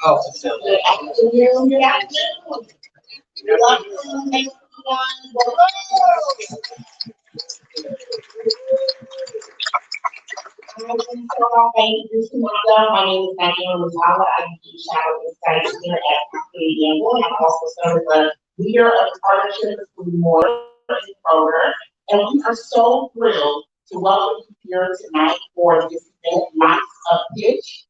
Oh, so good afternoon, good afternoon. Welcome, everyone. Whoa. Thank you, Samantha. My name is Diana Rosala. I do Shadow Insights here at Marketing Gamble. I'm also serve as a leader of the partnership between Mortar and Kroger. And we are so thrilled to welcome you here tonight for this event, Nights of Pitch.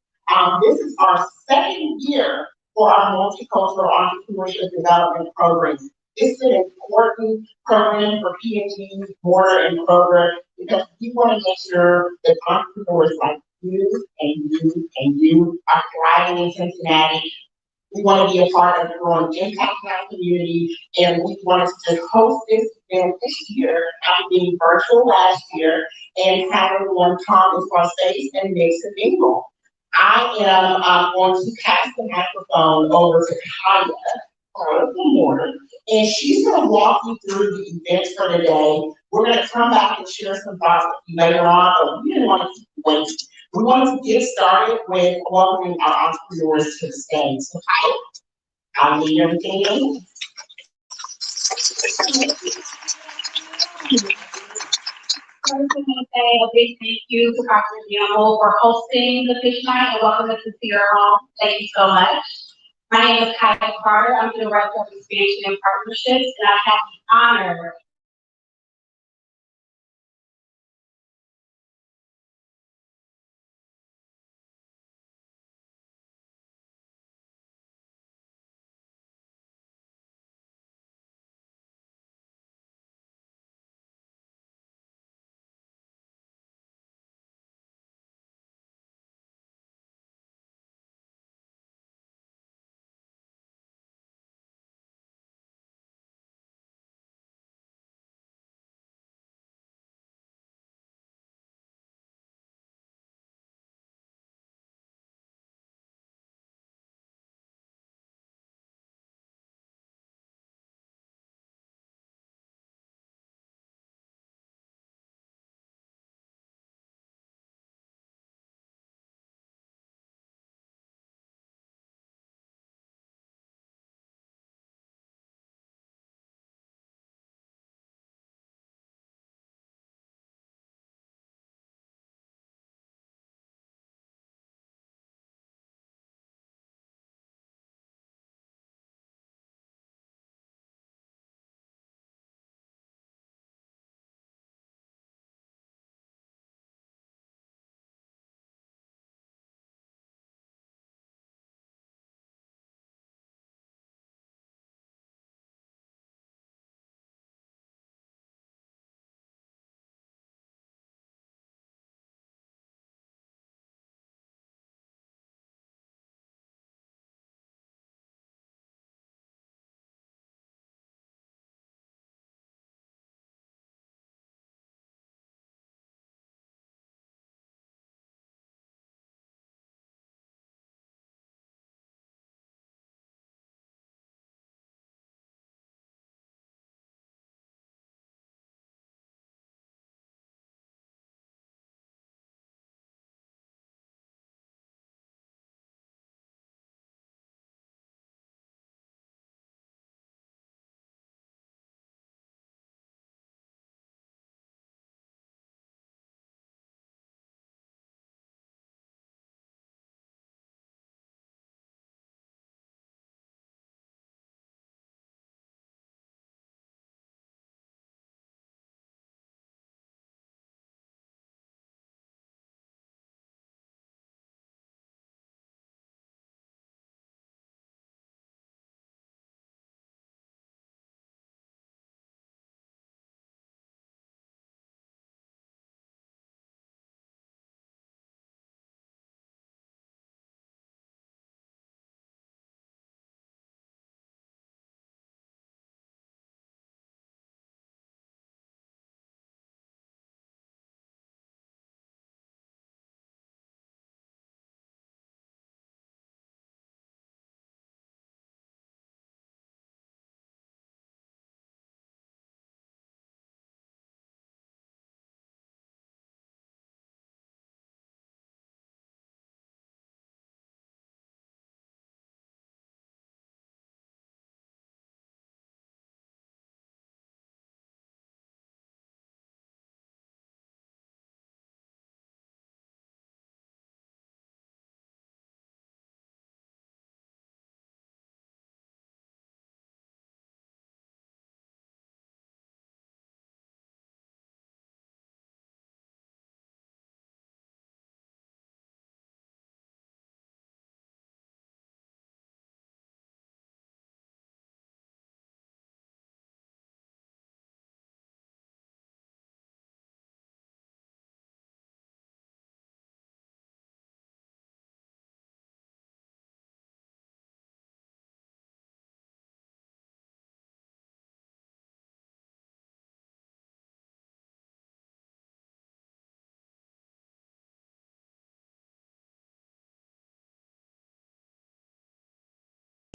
This is our second year for our multicultural entrepreneurship development program. It's an important program for P&G, Mortar, and Kroger because we want to make sure that entrepreneurs like you and you and you are thriving in Cincinnati. We want to be a part of the growing impact in our community, and we wanted to host this event this year after being virtual last year and having one come into our space and make some mingle. I am going to pass the microphone over to Kaya, part of the morning, and she's going to walk you through the events for today. We're going to come back and share some thoughts with you later on, but we didn't want to keep you waiting. We wanted to get started with welcoming our entrepreneurs to the stage. So, Kaya, I'll leave everything in. First, I want to say a big thank you to Dr. Gamble for hosting the Fish Night and welcome us to your home. Thank you so much. My name is Kyle Carter. I'm the Director of Expansion and Partnerships, and I have the honor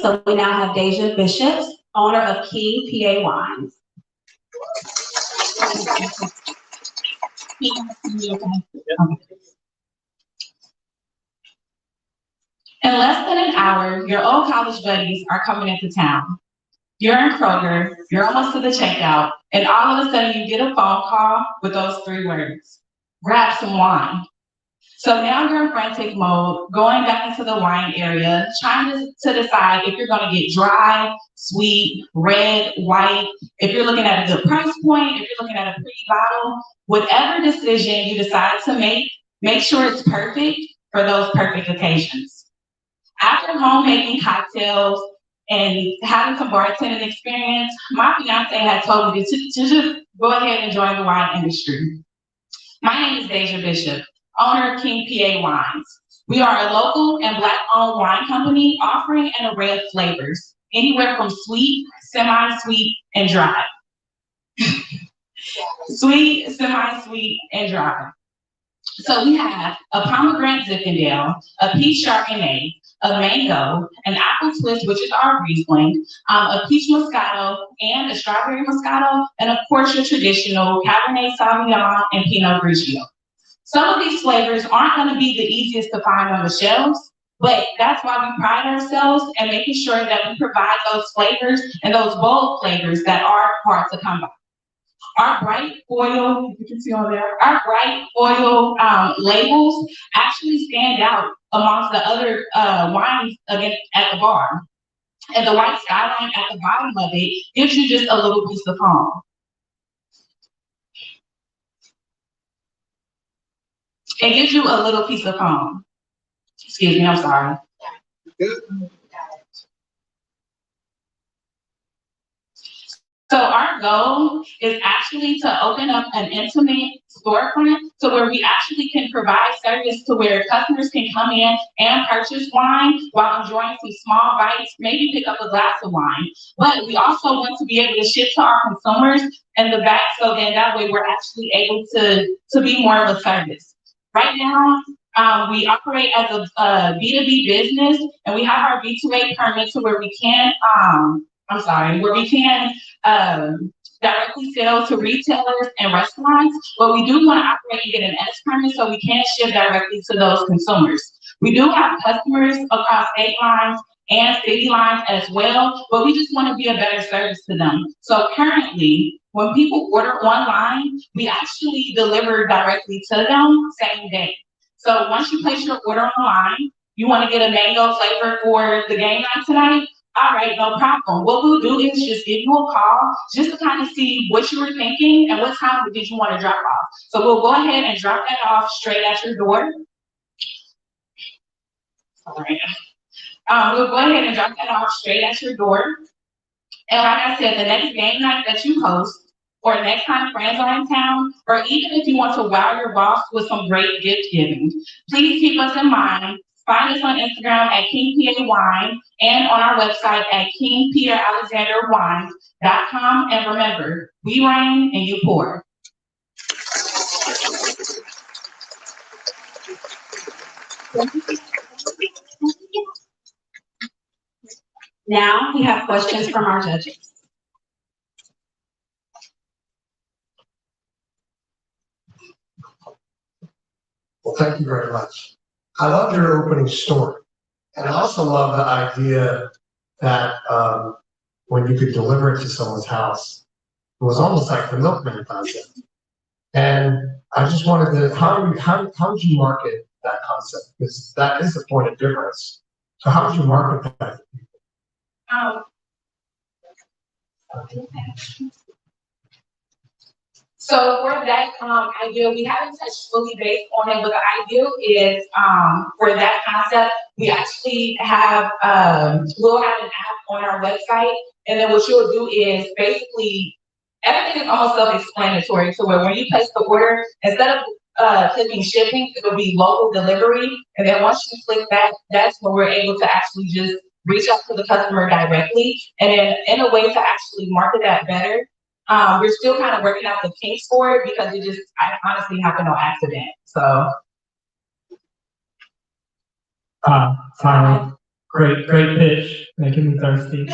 So we now have Deja Bishop, owner of King PA Wines. In less than an hour, your old college buddies are coming into town. You're in Kroger, you're almost to the checkout, and all of a sudden you get a phone call with those 3 words: grab some wine. So now you're in frantic mode, going back into the wine area, trying to decide if you're gonna get dry, sweet, red, white, if you're looking at a good price point, if you're looking at a pretty bottle, whatever decision you decide to make sure it's perfect for those perfect occasions. After homemaking cocktails and having some bartending experience, my fiance had told me to just go ahead and join the wine industry. My name is Deja Bishop, owner of King PA Wines. We are a local and Black-owned wine company offering an array of flavors, anywhere from sweet, semi-sweet, and dry. Sweet, semi-sweet, and dry. So we have a pomegranate Zinfandel, a peach Chardonnay, a mango, an apple twist, which is our Riesling, a peach Moscato, and a strawberry Moscato, and of course your traditional Cabernet Sauvignon and Pinot Grigio. Some of these flavors aren't going to be the easiest to find on the shelves, but that's why we pride ourselves in making sure that we provide those flavors and those bold flavors that are hard to come by. Our bright foil, you can see on there, our bright foil labels actually stand out amongst the other wines at the bar. And the white skyline at the bottom of it gives you just a little piece of home. It gives you a little piece of home. Excuse me, I'm sorry. So our goal is actually to open up an intimate storefront to where we actually can provide service to where customers can come in and purchase wine while enjoying some small bites, maybe pick up a glass of wine. But we also want to be able to ship to our consumers in the back, so then that way we're actually able to be more of a service. Right now, we operate as a B2B business, and we have our B2A permit to where we can, where we can directly sell to retailers and restaurants, but we do want to operate and get an S permit so we can ship directly to those consumers. We do have customers across state lines and city lines as well, but we just want to be a better service to them. So currently, when people order online, we actually deliver directly to them same day. So once you place your order online, you want to get a mango flavor for the game night tonight? All right, no problem. What we'll do is just give you a call just to kind of see what you were thinking and what time did you want to drop off. So we'll go ahead and drop that off straight at your door. Sorry. We'll go ahead and drop that off straight at your door. And like I said, the next game night that you host, or next time friends are in town, or even if you want to wow your boss with some great gift giving, please keep us in mind. Find us on Instagram at King PA Wine and on our website at kingpeteralexanderwines.com. And remember, we reign and you pour. Now we have questions from our judges. Well, thank you very much. I love your opening story. And I also love the idea that when you could deliver it to someone's house, it was almost like the milkman concept. And I just wanted to, how would you market that concept? Because that is the point of difference. So how would you market that to people? So for that idea, we haven't touched fully based on it, but the idea is for that concept, we actually have we'll have an app on our website, and then what you'll do is basically everything is almost self-explanatory. So when you place the order, instead of clicking shipping, it'll be local delivery, and then once you click that, that's when we're able to actually just reach out to the customer directly, and then in a way to actually market that better. We're still kind of working out the kinks for it because I honestly happened on accident. So. Finally, Great pitch, making me thirsty.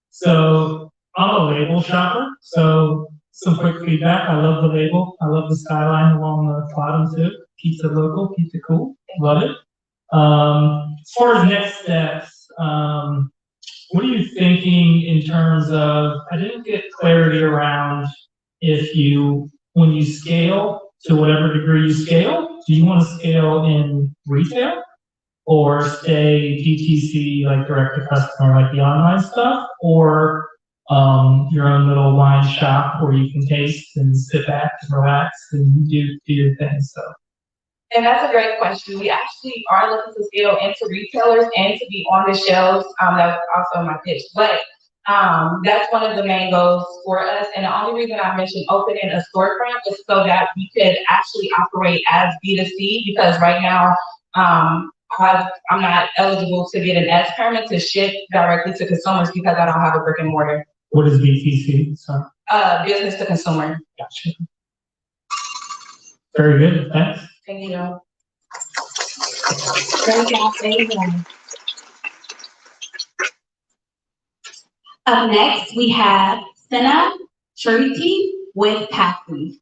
So I'm a label shopper, so some quick feedback. I love the label. I love the skyline along the bottom too. Keeps it local, keeps it cool. Love it. As far as next steps, what are you thinking in terms of, I didn't get clarity around if you, when you scale to whatever degree you scale, do you want to scale in retail or stay DTC, like direct to customer, like the online stuff, or your own little wine shop where you can taste and sit back and relax and do your thing, so. And that's a great question. We actually are looking to scale into retailers and to be on the shelves. That was also my pitch, but that's one of the main goals for us. And the only reason I mentioned opening a storefront is so that we could actually operate as B2C, because right now, I'm not eligible to get an S permit to ship directly to consumers because I don't have a brick and mortar. What is BTC? So. Business to consumer. Gotcha. Very good, thanks. Thank you. Up next, we have Sena Charity with Pathway.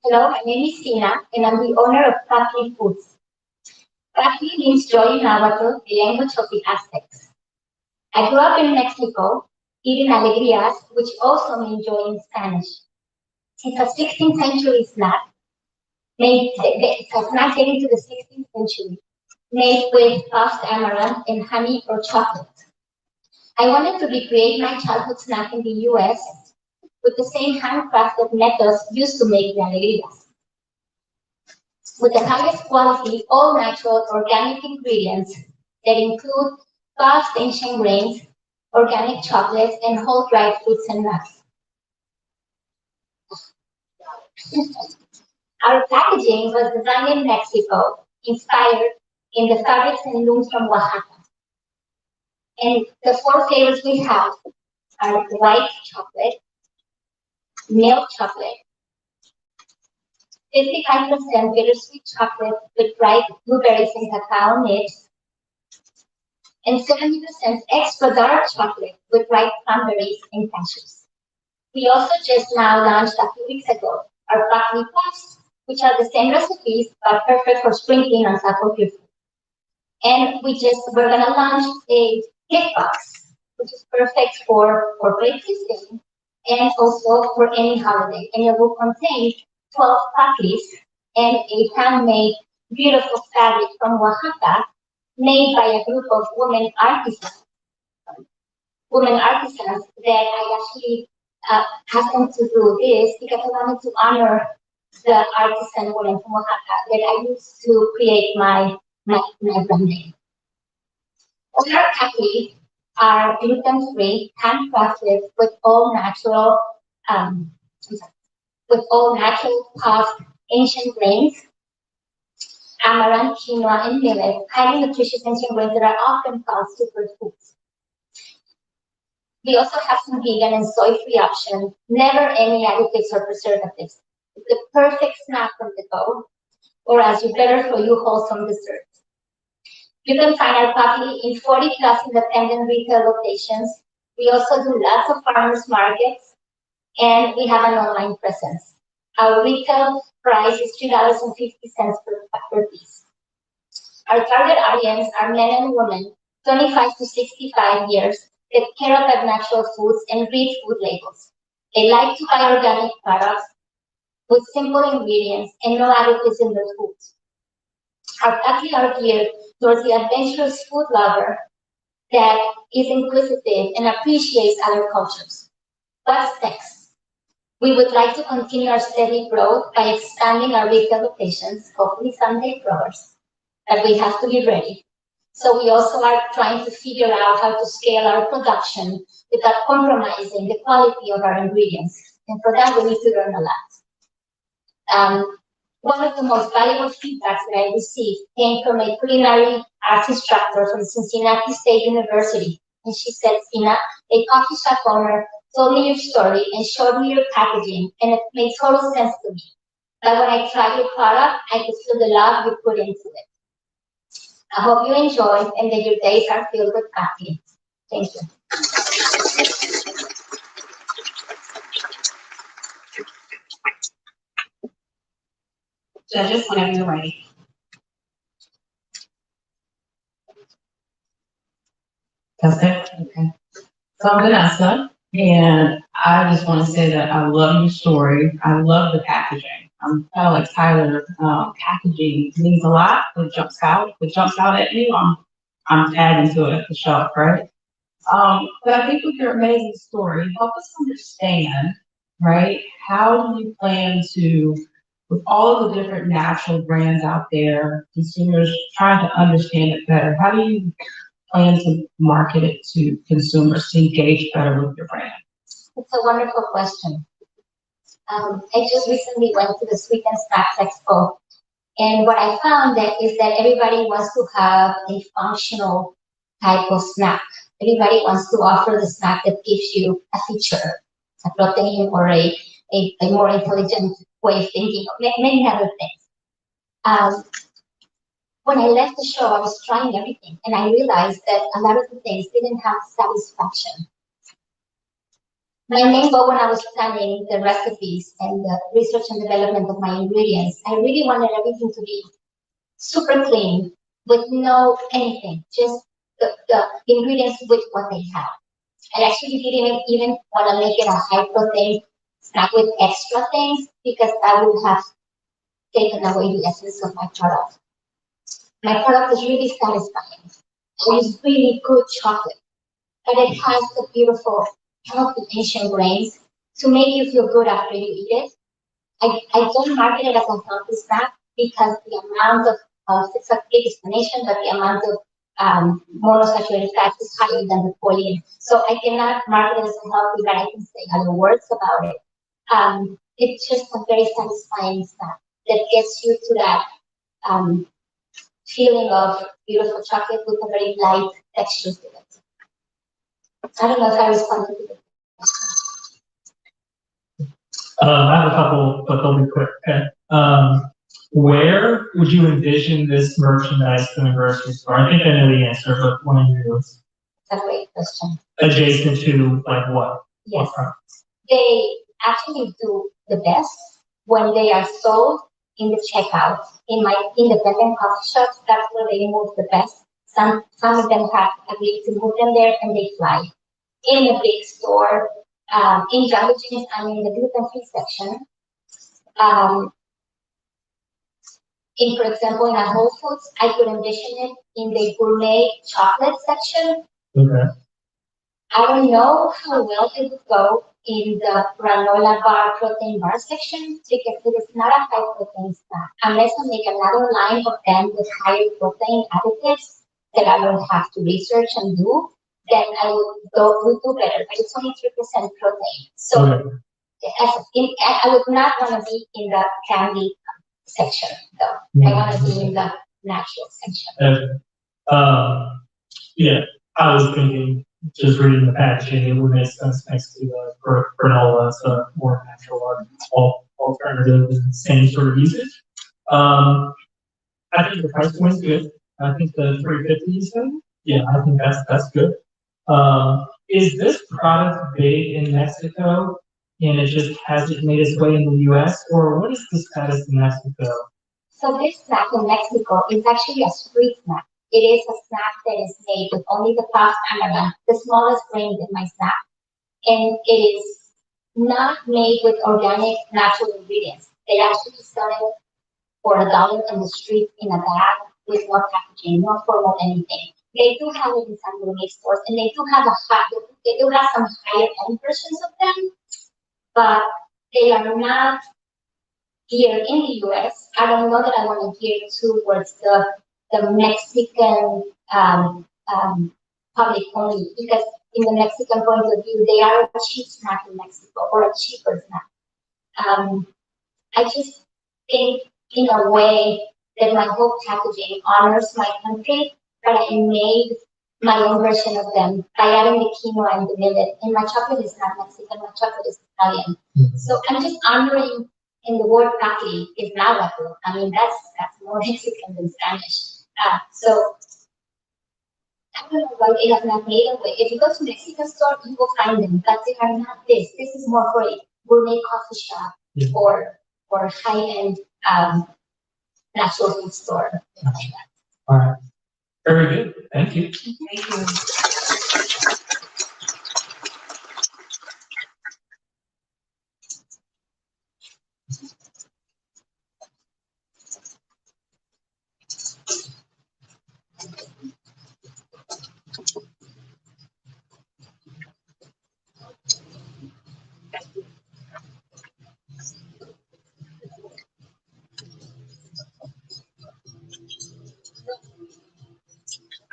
Hello, my name is Sina, and I'm the owner of Pathway Foods. Pathway means joy in Nahuatl, the language of the Aztecs. I grew up in Mexico, eating alegrías, which also mean joy in Spanish. It's a 16th century snack, it's a snack dating to the 16th century, made with puffed amaranth and honey or chocolate. I wanted to recreate my childhood snack in the US with the same handcrafted methods used to make the alegrías. With the highest quality, all natural organic ingredients that include puffed ancient grains, organic chocolates, and whole dried fruits and nuts. Our packaging was designed in Mexico, inspired in the fabrics and looms from Oaxaca. And the 4 flavors we have are white chocolate, milk chocolate, 55% bittersweet chocolate with dried blueberries and cacao nibs, and 70% extra dark chocolate with dried cranberries and cashews. We also just now launched a few weeks ago our broccoli puffs, which are the same recipes but perfect for sprinkling on top of your food. And we're gonna launch a gift box, which is perfect for corporate gifting and also for any holiday. And it will contain 12 packies and a handmade beautiful fabric from Oaxaca made by a group of women artisans that I actually asked them to do this because I wanted to honor the artisan women from Oaxaca that I used to create my brand name. All our packies are gluten-free, handcrafted with all natural puffed ancient grains, amaranth, quinoa, and millet, highly nutritious ancient grains that are often called superfoods. We also have some vegan and soy-free options, never any additives or preservatives. It's the perfect snack on the go, or as you better for you wholesome desserts. You can find our coffee in 40+ independent retail locations We also do lots of farmers markets, and we have an online presence. Our retail price is $3.50 per piece. Our target audience are men and women, 25 to 65 years, that care about natural foods and read food labels. They like to buy organic products with simple ingredients and no additives in their foods. Our packages are geared towards the adventurous food lover that is inquisitive and appreciates other cultures. What's next? We would like to continue our steady growth by expanding our retail locations, hopefully someday Kroger's, but we have to be ready. So we also are trying to figure out how to scale our production without compromising the quality of our ingredients. And for that, we need to learn a lot. One of the most valuable feedbacks that I received came from a culinary arts instructor from Cincinnati State University. And she said, Sina, a coffee shop owner told me your story and showed me your packaging, and it made total sense to me. But when I tried your product, I could feel the love you put into it. I hope you enjoy and that your days are filled with happiness. Thank you. Judges, whenever you're ready. That's it? Okay. So I'm Vanessa, and I just want to say that I love your story. I love the packaging. I'm kind of like Tyler. Packaging means a lot. It jumps out. If it jumps out at you, I'm tagging to it at the shelf, right? But I think with your amazing story, help us understand, right? How do you plan to, with all of the different natural brands out there, consumers trying to understand it better, how do you plan to market it to consumers to engage better with your brand? It's a wonderful question. I just recently went to the Sweet and Snacks Expo, and what I found is that everybody wants to have a functional type of snack. Everybody wants to offer the snack that gives you a feature, a protein, or a more intelligent way of thinking, or many other things. When I left the show, I was trying everything, and I realized that a lot of the things didn't have satisfaction. My main goal when I was planning the recipes and the research and development of my ingredients, I really wanted everything to be super clean with no anything, just the ingredients with what they have. I actually didn't even want to make it a high protein snack with extra things because I would have taken away the essence of my product. My product is really satisfying. It is really good chocolate, but it has the beautiful healthy ancient grains to make you feel good after you eat it. I don't market it as a healthy snack because the amount of it's a big explanation, but the amount of monosaturated fats is higher than the protein. So I cannot market it as a healthy, but I can say other words about it. It's just a very satisfying snack that gets you to that feeling of beautiful chocolate with a very light texture to it. I don't know if I responded to the question. I have a couple, but they'll be quick. Okay. Where would you envision this merchandise in the grocery store? I think I know the answer, but one of yours. That's a great question. Adjacent to like what? Yes. What products? They actually do the best when they are sold in the checkout. In my independent coffee shops, that's where they move the best. Some of them have agreed to move them there and they fly. In the big store, in Jamba Juice, I'm in the gluten-free section. For example, in a Whole Foods, I could envision it in the gourmet chocolate section. Okay. I don't know how well it would go in the granola bar protein bar section because it is not a high protein snack. Unless I make another line of them with higher protein additives that I will have to research and do, then I would do better. But it's only 3% protein. So I would not want to be in the candy section though. I want to be in the natural section. Yeah, I was thinking, just reading the packaging, it would make sense next to granola as a more natural alternative and same sort of usage. I think the price point's good. I think the 350 you said, yeah, I think that's good. is this product big in Mexico and it just hasn't made its way in the US, or what is the status in Mexico? So this snack in Mexico is actually a street snack. It is a snack that is made with only the pasta and the smallest grains in my snack. And it is not made with organic natural ingredients. They actually sell it for $1 in the street in a bag with no packaging, no formal anything. They do have it in some gourmet stores, and they do have they do have some higher end versions of them, but they are not here in the US. I don't know that I want to gear towards the Mexican public only, because in the Mexican point of view, they are a cheap snack in Mexico, or a cheaper snack. I just think in a way that my whole packaging honors my country, but I made my own version of them by adding the quinoa and the millet. And my chocolate is not Mexican, my chocolate is Italian. So I'm just honoring, and the word pati is Nahuatl. I mean, that's more Mexican than Spanish. So I don't know why it has not made a way. If you go to Mexican store, you will find them, but they are not this. This is more for a gourmet coffee shop or high-end natural food store. Things like that. All right. Very good. Thank you. Thank you.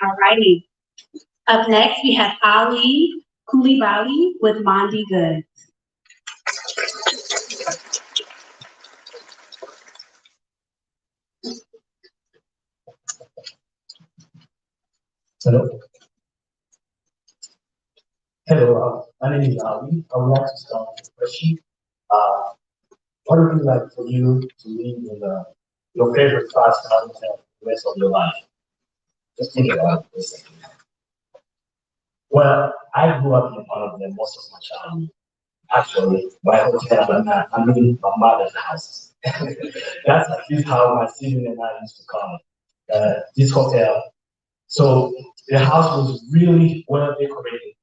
Alrighty. Up next, we have Ali Koulibaly with Mondi Goods. Hello. Hello, my name is Ali. I would like to start with a question. What would it be like for you to live in your favorite five-star hotel for the rest of your life? Just think about it for a second. Well, I grew up in one of them most of my childhood. Actually, my hotel, I mean my mother's house. That's at least how my sibling and I used to call it. This hotel. So the house was really well decorated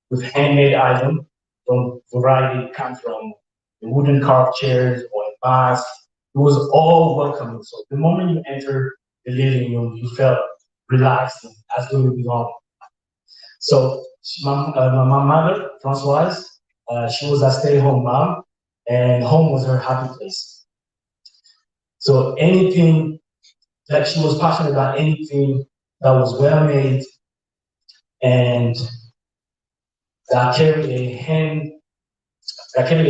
with handmade items from variety come from the wooden carved chairs or a vase. It was all welcoming. So the moment you enter the living room, you felt relaxed and as though you belong. So my mother, Françoise, she was a stay-at-home mom, and home was her happy place. So anything that she was passionate about, anything that was well made and that carried a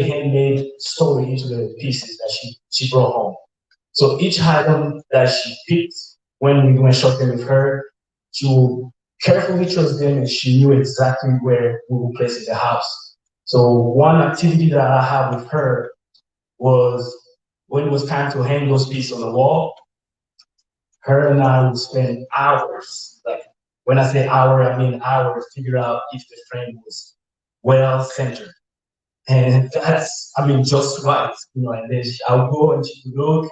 handmade story into the pieces that she brought home. So each item that she picked when we went shopping with her, she would carefully chose them and she knew exactly where we would place in the house. So one activity that I had with her was when it was time to hang those pieces on the wall, her and I would spend hours, like when I say hour, I mean hours, figure out if the frame was well centered. And that's, just right, and then I would go and she would look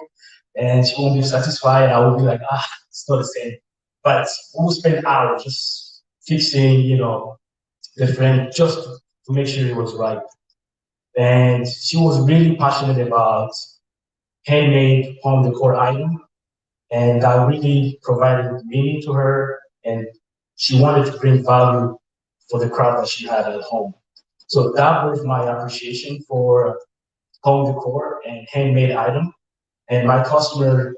and she won't be satisfied. I would be like, it's not the same. But we would spend hours just fixing, the frame just to make sure it was right. And she was really passionate about handmade home decor items. And that really provided meaning to her. And she wanted to bring value for the crowd that she had at home. So that was my appreciation for home decor and handmade item. And my customer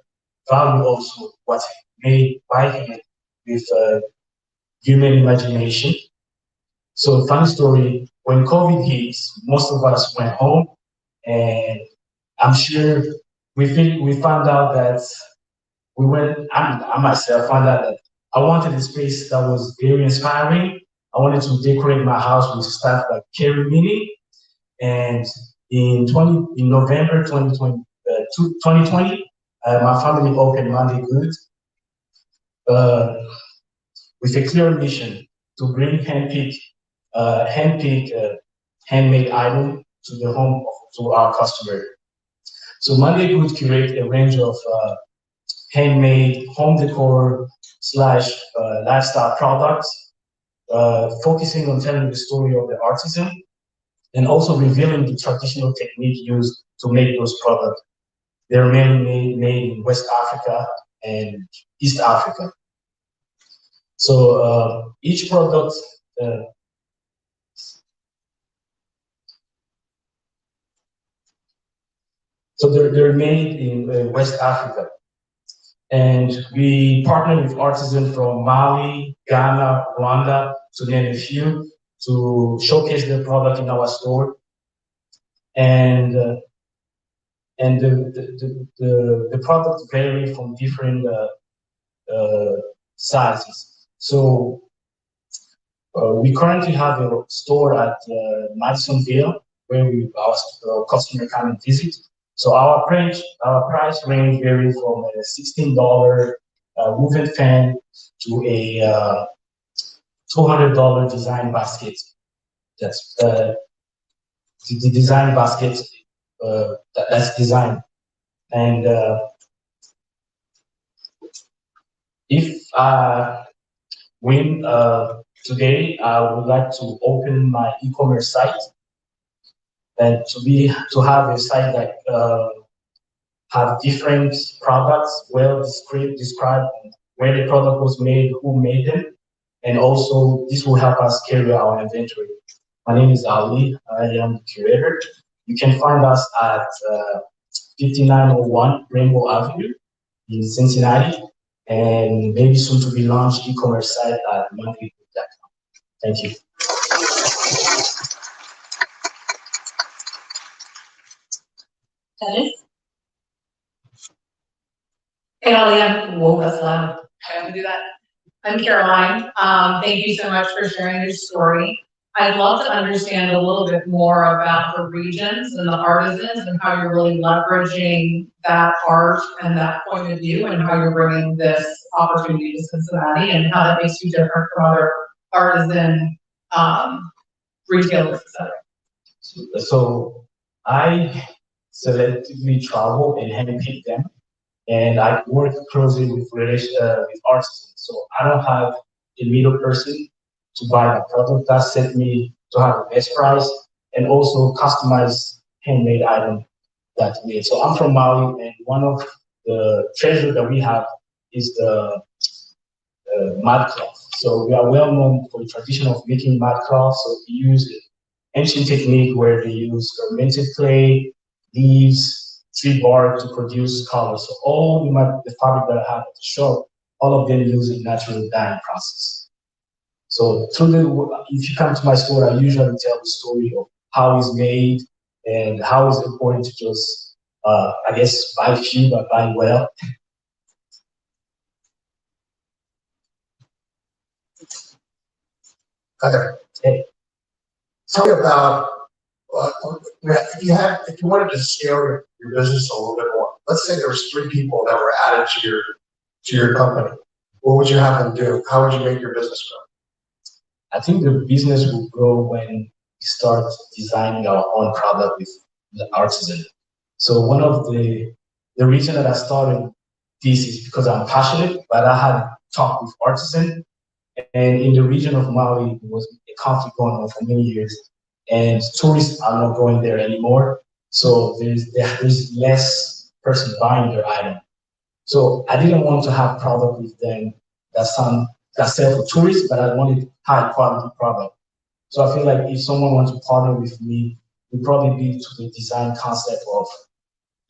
value also what's made by hand with human imagination. So funny story, when COVID hit, most of us went home, and I'm sure we found out that I myself found out that I wanted a space that was very inspiring. I wanted to decorate my house with stuff like carry meaning. And in November 2020, my family opened Monday Goods with a clear mission to bring handpicked hand-pick handmade item to the home to our customer. So Monday would curate a range of handmade home decor slash lifestyle products, focusing on telling the story of the artisan and also revealing the traditional technique used to make those products. They're mainly made in West Africa and East Africa. So each product, so they're made in West Africa. And we partner with artisans from Mali, Ghana, Rwanda, to name a few, to showcase their product in our store. And the products vary from different sizes. So we currently have a store at Madisonville where our customer come and visit. So our price range varies from a $16 woven fan to a $200 design basket. That's the design basket that's designed. And if I win today, I would like to open my e-commerce site and to have a site that have different products well described where the product was made, who made them, and also this will help us carry our inventory. My name is Ali. I am the curator. You can find us at 5901 Rainbow Avenue in Cincinnati, and maybe soon to be launched e-commerce site at monthlybook.com. Thank you. Dennis? Hey, Alia, whoa, that's loud. I have to do that. I'm Caroline. Thank you so much for sharing your story. I'd love to understand a little bit more about the regions and the artisans and how you're really leveraging that art and that point of view and how you're bringing this opportunity to Cincinnati and how that makes you different from other artisan retailers, et cetera. So I selectively travel and handpick them, and I work closely with artisans. So I don't have a middle person to buy the product. That set me to have the best price and also customize handmade item that we made. So I'm from Mali, and one of the treasure that we have is the mud cloth. So we are well known for the tradition of making mud cloth. So we use an ancient technique where they use fermented clay, leaves, tree bark to produce color. So all the fabric that I have at the shop, all of them use a natural dyeing process. So if you come to my store, I usually tell the story of how it's made and how it's important to just, I guess, buy few but buy well. Okay. Tell me about if you wanted to scale your business a little bit more. Let's say there was 3 people that were added to your company. What would you have them do? How would you make your business grow? I think the business will grow when we start designing our own product with the artisan. So one of the reason that I started this is because I'm passionate, but I had talked with artisan, and in the region of Mali, there was a conflict going on for many years, and tourists are not going there anymore. So there's less person buying their item. So I didn't want to have product with them that sell for tourists, but I wanted high quality product. So I feel like if someone wants to partner with me, it would probably be to the design concept of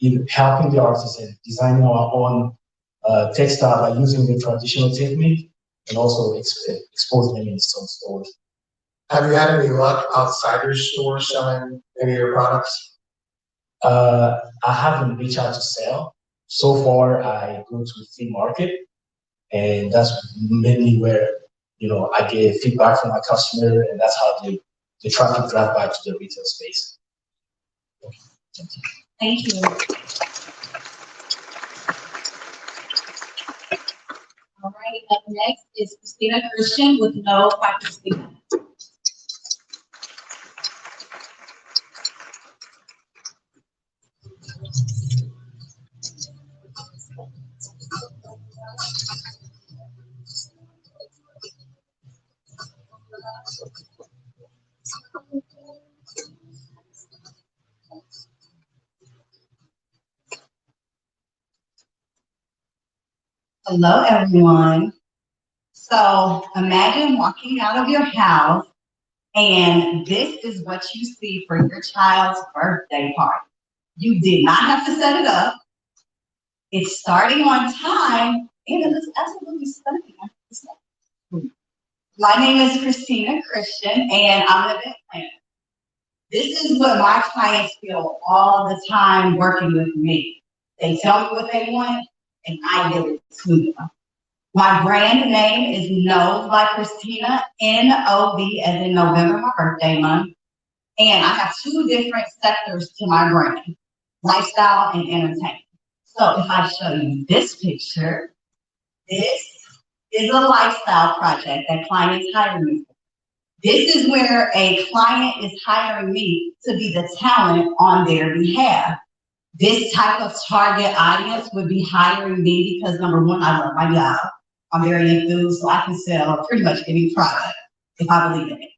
either helping the artisan, designing our own textile by using the traditional technique, and also expose them in some stores. Have you had any luck outside your store selling any of your products? I haven't reached out to sell. So far, I go to flea market, and that's mainly where I get feedback from my customer, and that's how the traffic drive by to the retail space. Thank you. Thank you. All right, up next is Christina Christian with No by Christina. Hello, everyone. So imagine walking out of your house and this is what you see for your child's birthday party. You did not have to set it up. It's starting on time and it looks absolutely stunning. My name is Christina Christian and I'm an event planner. This is what my clients feel all the time working with me. They tell me what they want and I give it to them. My brand name is Nov by Christina, N-O-V as in November, my birthday month. And I have two different sectors to my brand, lifestyle and entertainment. So if I show you this picture, this is a lifestyle project that clients hire me for. This is where a client is hiring me to be the talent on their behalf. This type of target audience would be hiring me because number one, I love my job. I'm very enthused, so I can sell pretty much any product if I believe in it.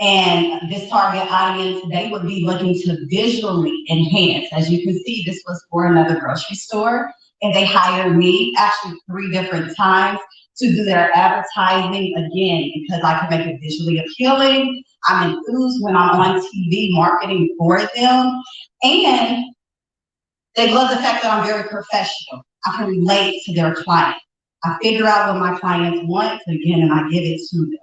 And this target audience, they would be looking to visually enhance. As you can see, this was for another grocery store, and they hired me actually 3 different times to do their advertising again because I can make it visually appealing. I'm enthused when I'm on TV marketing for them, and they love the fact that I'm very professional. I can relate to their client. I figure out what my clients want, again, and I give it to them.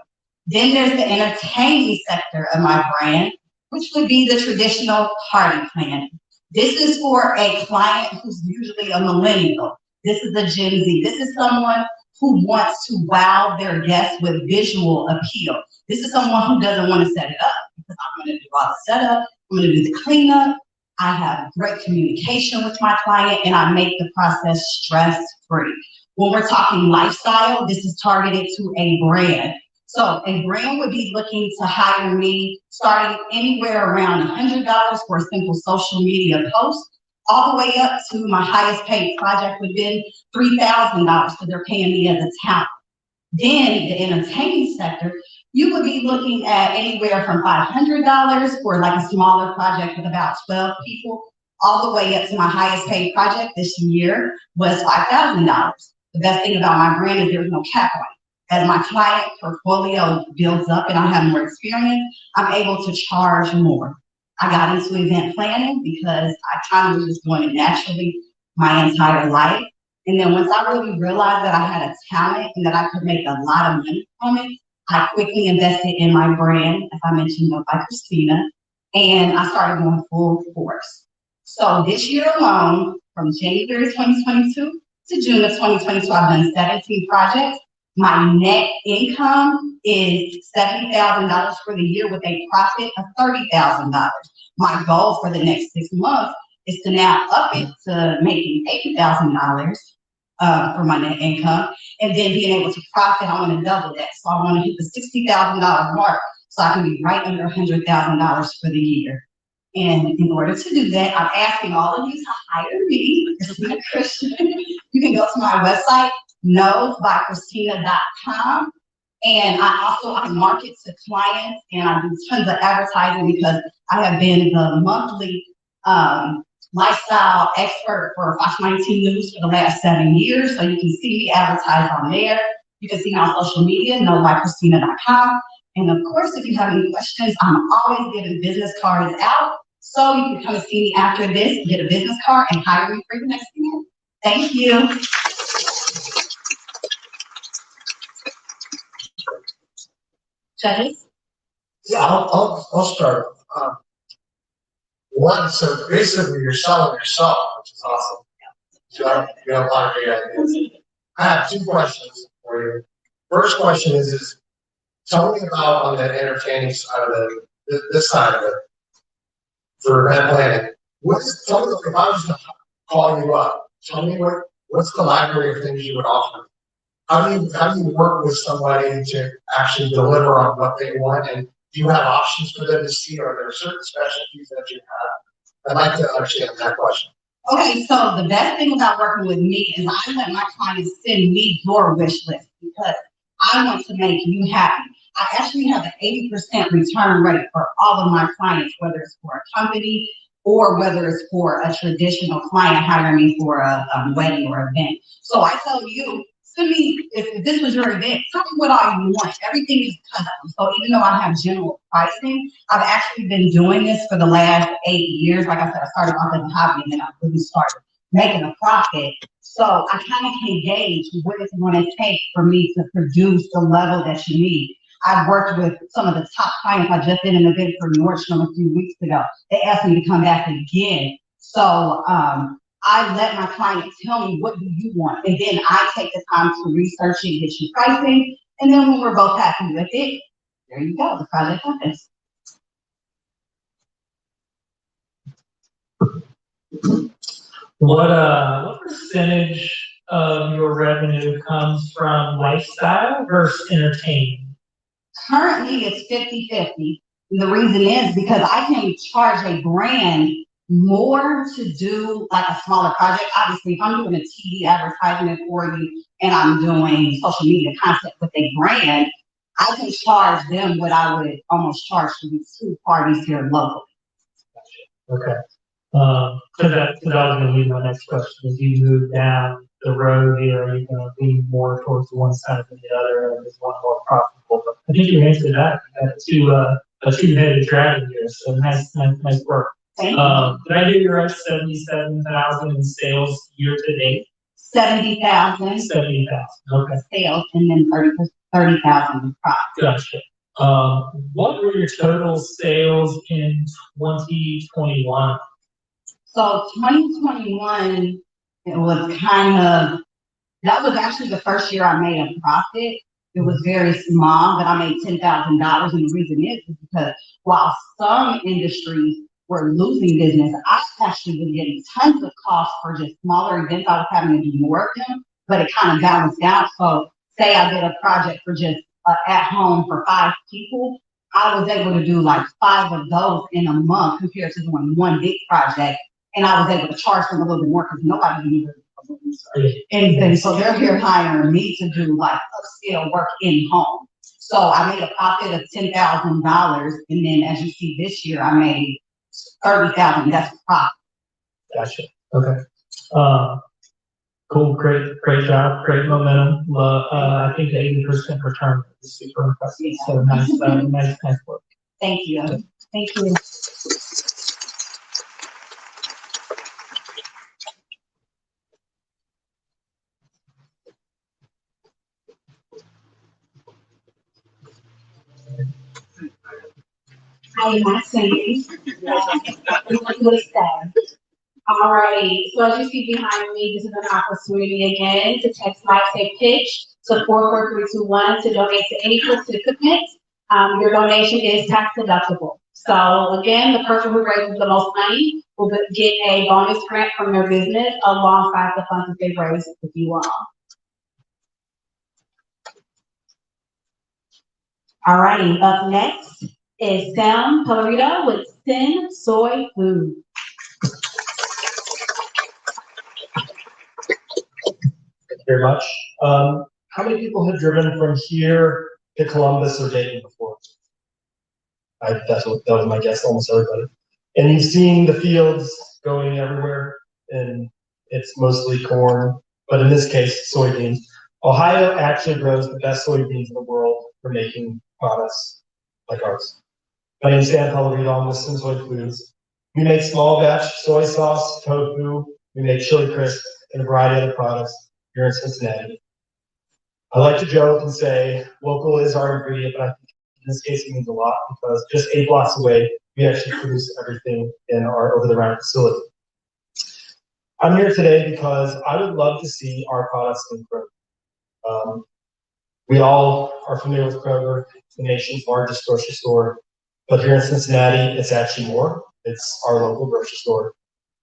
Then there's the entertaining sector of my brand, which would be the traditional party planning. This is for a client who's usually a millennial. This is a Gen Z. This is someone who wants to wow their guests with visual appeal. This is someone who doesn't want to set it up because I'm going to do all the setup. I'm going to do the cleanup. I have great communication with my client and I make the process stress-free. When we're talking lifestyle, this is targeted to a brand. So a brand would be looking to hire me starting anywhere around $100 for a simple social media post, all the way up to my highest paid project would have been $3,000, so they're paying me as a talent. Then the entertainment sector, you would be looking at anywhere from $500 for like a smaller project with about 12 people, all the way up to my highest paid project this year was $5,000. The best thing about my brand is there's no cap on it. As my client portfolio builds up and I have more experience, I'm able to charge more. I got into event planning because I kind of was just doing it naturally my entire life. And then once I really realized that I had a talent and that I could make a lot of money from it, I quickly invested in my brand, as I mentioned, by Christina, and I started going full force. So this year alone, from January 2022 to June of 2022, I've done 17 projects. My net income is $70,000 for the year with a profit of $30,000. My goal for the next 6 months is to now up it to making $80,000 for my net income, and then being able to profit. I want to double that, so I want to hit the $60,000 mark, so I can be right under $100,000 for the year. And in order to do that, I'm asking all of you to hire me, Christina Christian. You can go to my website, novbychristina.com. And I market to clients and I do tons of advertising because I have been the monthly lifestyle expert for Fox 19 News for the last 7 years. So you can see me advertise on there. You can see me on social media, novbychristina.com. And of course, if you have any questions, I'm always giving business cards out. So you can come and see me after this, get a business card and hire me for your next event. Thank you. Judges? Yeah, I'll start. So basically you're selling yourself, which is awesome. You have a lot of great ideas. I have 2 questions for you. First question is tell me about on the entertaining side of this side of it for event planning. Tell me if I was to call you up, tell me what's the library of things you would offer? How do you work with somebody to actually deliver on what they want? And do you have options for them to see? Are there certain specialties that you have? I'd like to understand that question. Okay, so the best thing about working with me is I let my clients send me your wish list because I want to make you happy. I actually have an 80% return rate for all of my clients, whether it's for a company or whether it's for a traditional client hiring me for a wedding or event. So I tell you, send me, if this was your event, tell me what all you want. Everything is custom. So even though I have general pricing, I've actually been doing this for the last 8 years. Like I said, I started off as a hobby and then I really started making a profit. So I kind of can gauge what it's going to take for me to produce the level that you need. I've worked with some of the top clients. I just did an event for Nordstrom a few weeks ago. They asked me to come back again. So I let my client tell me, what do you want? And then I take the time to research it, get you pricing. And then when we're both happy with it, there you go, the project happens. What percentage of your revenue comes from lifestyle versus entertainment? Currently, it's 50-50. The reason is because I can charge a brand more to do like a smaller project. Obviously, if I'm doing a TV advertisement for you and I'm doing social media content with a brand, I can charge them what I would almost charge to these two parties here locally. Okay. Because that was going to be my next question. As you move down the road here, are you going to lean more towards one side than the other, or is one more profitable? But I think you answered that. You got a two-headed dragon here, so nice work. Thank you. Did I hear you're at 77,000 in sales year to date? 70,000 70,000. Okay. sales and then 30,000 in profit. Gotcha. What were your total sales in 2021? So 2021, it was that was actually the first year I made a profit. It was very small, but I made $10,000. And the reason is because while some industries were losing business, I actually was getting tons of costs for just smaller events. I was having to do more of them, but it kind of balanced out. So say I did a project for just at home for 5 people, I was able to do like 5 of those in a month compared to doing one big project. And I was able to charge them a little bit more because nobody needed anything. So they're here hiring me to do like upscale work in home. So I made a profit of $10,000. And then as you see this year, I made 30,000. That's a profit. Gotcha. Okay. Cool. Great job. Great momentum. I think the 80% return is super impressive. Yeah. So nice work. Thank you. Thank you. Hi, my name. Alrighty, so as you see behind me, this is an opportunity again to text Life Say Pitch to 44321 to donate to any participant. Your donation is tax deductible. So again, the person who raises the most money will get a bonus grant from their business alongside the funds that they raise with you all. Alrighty, up next is Sam Colorado with Sin Soy Food. Thank you very much. How many people have driven from here to Columbus or Dayton before? That was my guess, almost everybody. And you've seen the fields going everywhere, and it's mostly corn, but in this case, soybeans. Ohio actually grows the best soybeans in the world for making products like ours. My name is Sam Pellerito. I'm with Sin Soy Foods. We make small batch soy sauce, tofu, we make chili crisp, and a variety of other products here in Cincinnati. I like to joke and say local is our ingredient, but I think in this case it means a lot because just 8 blocks away, we actually produce everything in our over-the-ground facility. I'm here today because I would love to see our products in Kroger. We all are familiar with Kroger, the nation's largest grocery store, but here in Cincinnati, it's actually more. It's our local grocery store.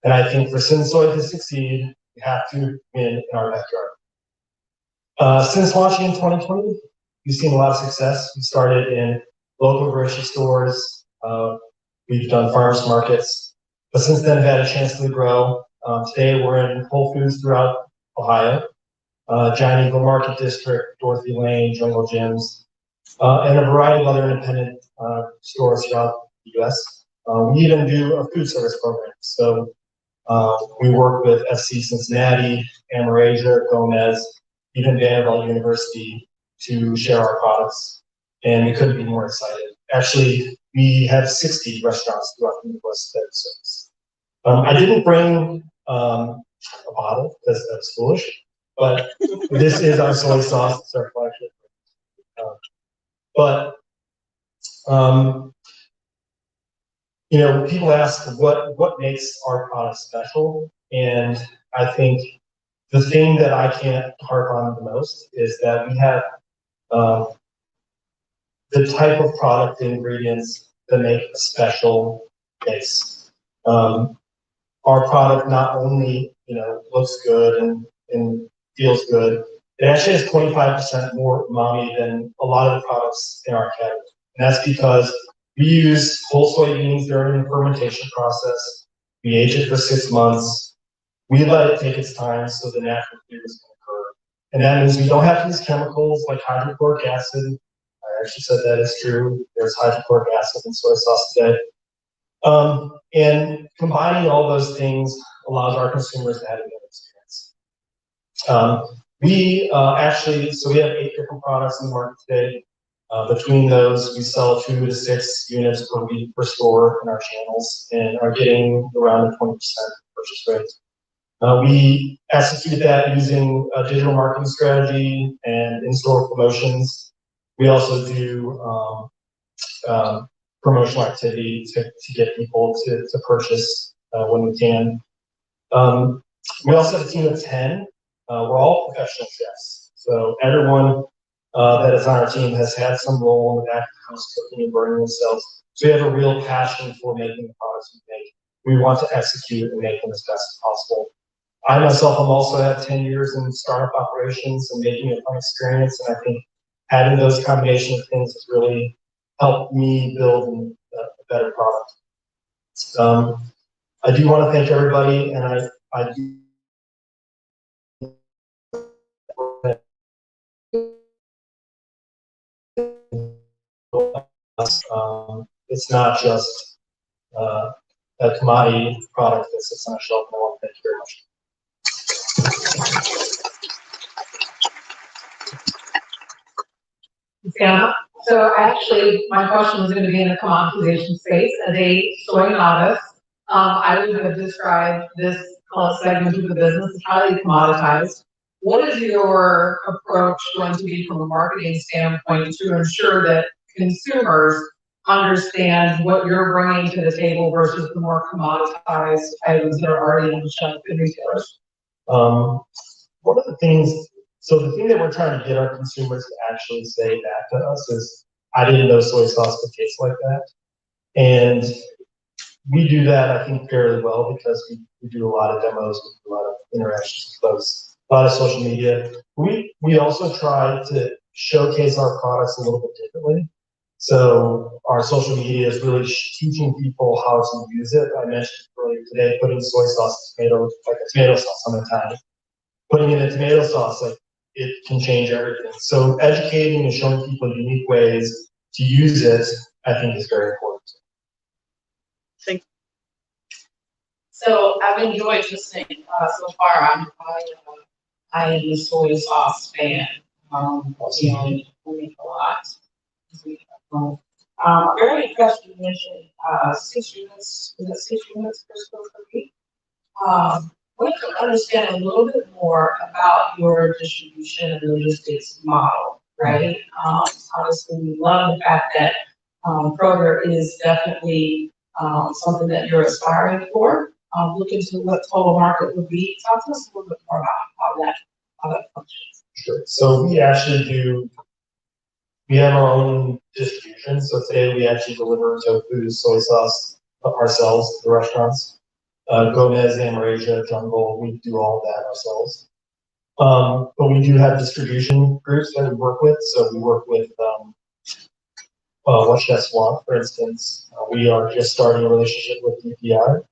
And I think for Sin Soy to succeed, we have to win in our backyard. Since launching in 2020, we've seen a lot of success. We started in local grocery stores. We've done farmers markets. But since then, we've had a chance to grow Today we're in Whole Foods throughout Ohio, Giant Eagle Market District, Dorothy Lane, Jungle Gyms, and a variety of other independent stores throughout the U.S. We even do a food service program. So we work with FC Cincinnati, Amarasia, Gomez, even Vanderbilt University to share our products. And we couldn't be more excited. Actually, we have 60 restaurants throughout the Midwest that service. I didn't bring a bottle because that's foolish, but this is our soy sauce. It's our flagship. But people ask what makes our product special, and I think the thing that I can't harp on the most is that we have the type of product ingredients that make a special base. Our product not only looks good and feels good, it actually has 25% more umami than a lot of the products in our category. And that's because we use whole soybeans during the fermentation process. We age it for 6 months. We let it take its time so the natural flavors can occur. And that means we don't have to use chemicals like hydrochloric acid. I actually said that is true. There's hydrochloric acid in soy sauce today. And combining all those things allows our consumers to have a good experience. We have 8 different products in the market today. Between those, we sell 2 to 6 units per week per store in our channels and are getting around a 20% purchase rate. We execute that using a digital marketing strategy and in-store promotions. We also do promotional activity to get people to purchase when we can. We also have a team of 10. We're all professional chefs. So everyone that is on our team has had some role in the back of the house cooking and burning themselves. So we have a real passion for making the products we make. We want to execute and make them as best as possible. I myself have also had 10 years in startup operations and making it a fun experience. And I think having those combination of things has really helped me build a better product. I do want to thank everybody, and I do. It's not just a commodity product that sits on a shelf, and I want to thank you very much. Yeah, so actually, my question was going to be in the commoditization space. As a soy novice, I would have described this segment of the business as highly commoditized. What is your approach going to be from a marketing standpoint to ensure that consumers understand what you're bringing to the table versus the more commoditized items that are already on the shelf in retailers? One of the things, so the thing that we're trying to get our consumers to actually say back to us is, I didn't know soy sauce could taste like that. And we do that, I think, fairly well because we do a lot of demos, we do a lot of interactions with folks, a lot of social media. We also try to showcase our products a little bit differently. So our social media is really teaching people how to use it. I mentioned earlier today, putting soy sauce, like a tomato sauce on Italian. Putting in a tomato sauce, like it can change everything. So educating and showing people unique ways to use it, I think is very important. So I've enjoyed listening so far. I am a soy sauce fan. I make a lot. Very impressed you mentioned 6 units. Is it 6 units per square foot? We can understand a little bit more about your distribution and logistics model, right? Obviously, we love the fact that Kroger is definitely something that you're aspiring for. Look into what total market would be. Talk to us a little bit more about how that functions. Sure. So we have our own distribution. So today we actually deliver tofu, soy sauce ourselves to the restaurants. Gomez, Amarasia, Jungle, we do all of that ourselves. But we do have distribution groups that we work with. So we work with What Chefs Want, for instance. We are just starting a relationship with DPI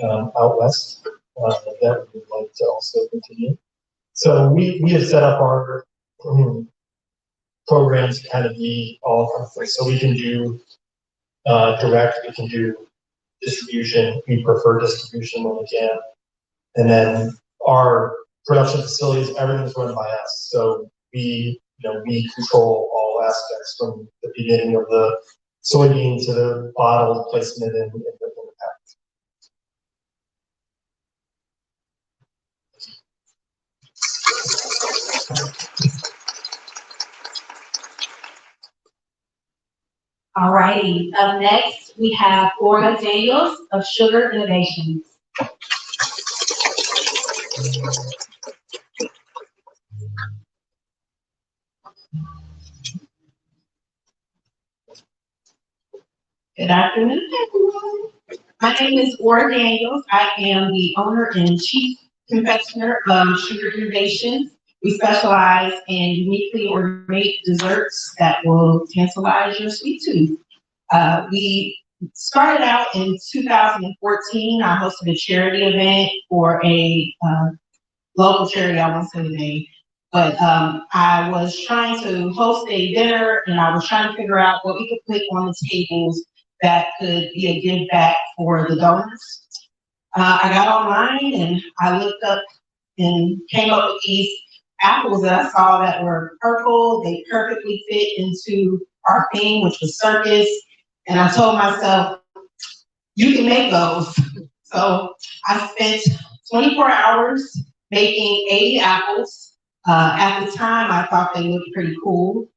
out west. that we would like to also continue. So we have set up our programs to kind of be all encompassing. So we can do direct, we can do distribution. We prefer distribution when we can. And then our production facilities, everything's run by us. So we control all aspects from the beginning of the soybean to the bottle placement in the pack. All righty, up next, we have Olga Daniels of Sugar Innovations. Good afternoon, everyone. My name is Olga Daniels. I am the owner and chief confectioner of Sugar Innovations. We specialize in uniquely ornate desserts that will tantalize your sweet tooth. We started out in 2014. I hosted a charity event for a local charity, I won't say the name, but I was trying to host a dinner and I was trying to figure out what we could put on the tables that could be a give back for the donors. I got online and I looked up and came up with these apples that I saw that were purple. They perfectly fit into our theme, which was circus. And I told myself, you can make those. So I spent 24 hours making 80 apples. At the time, I thought they looked pretty cool.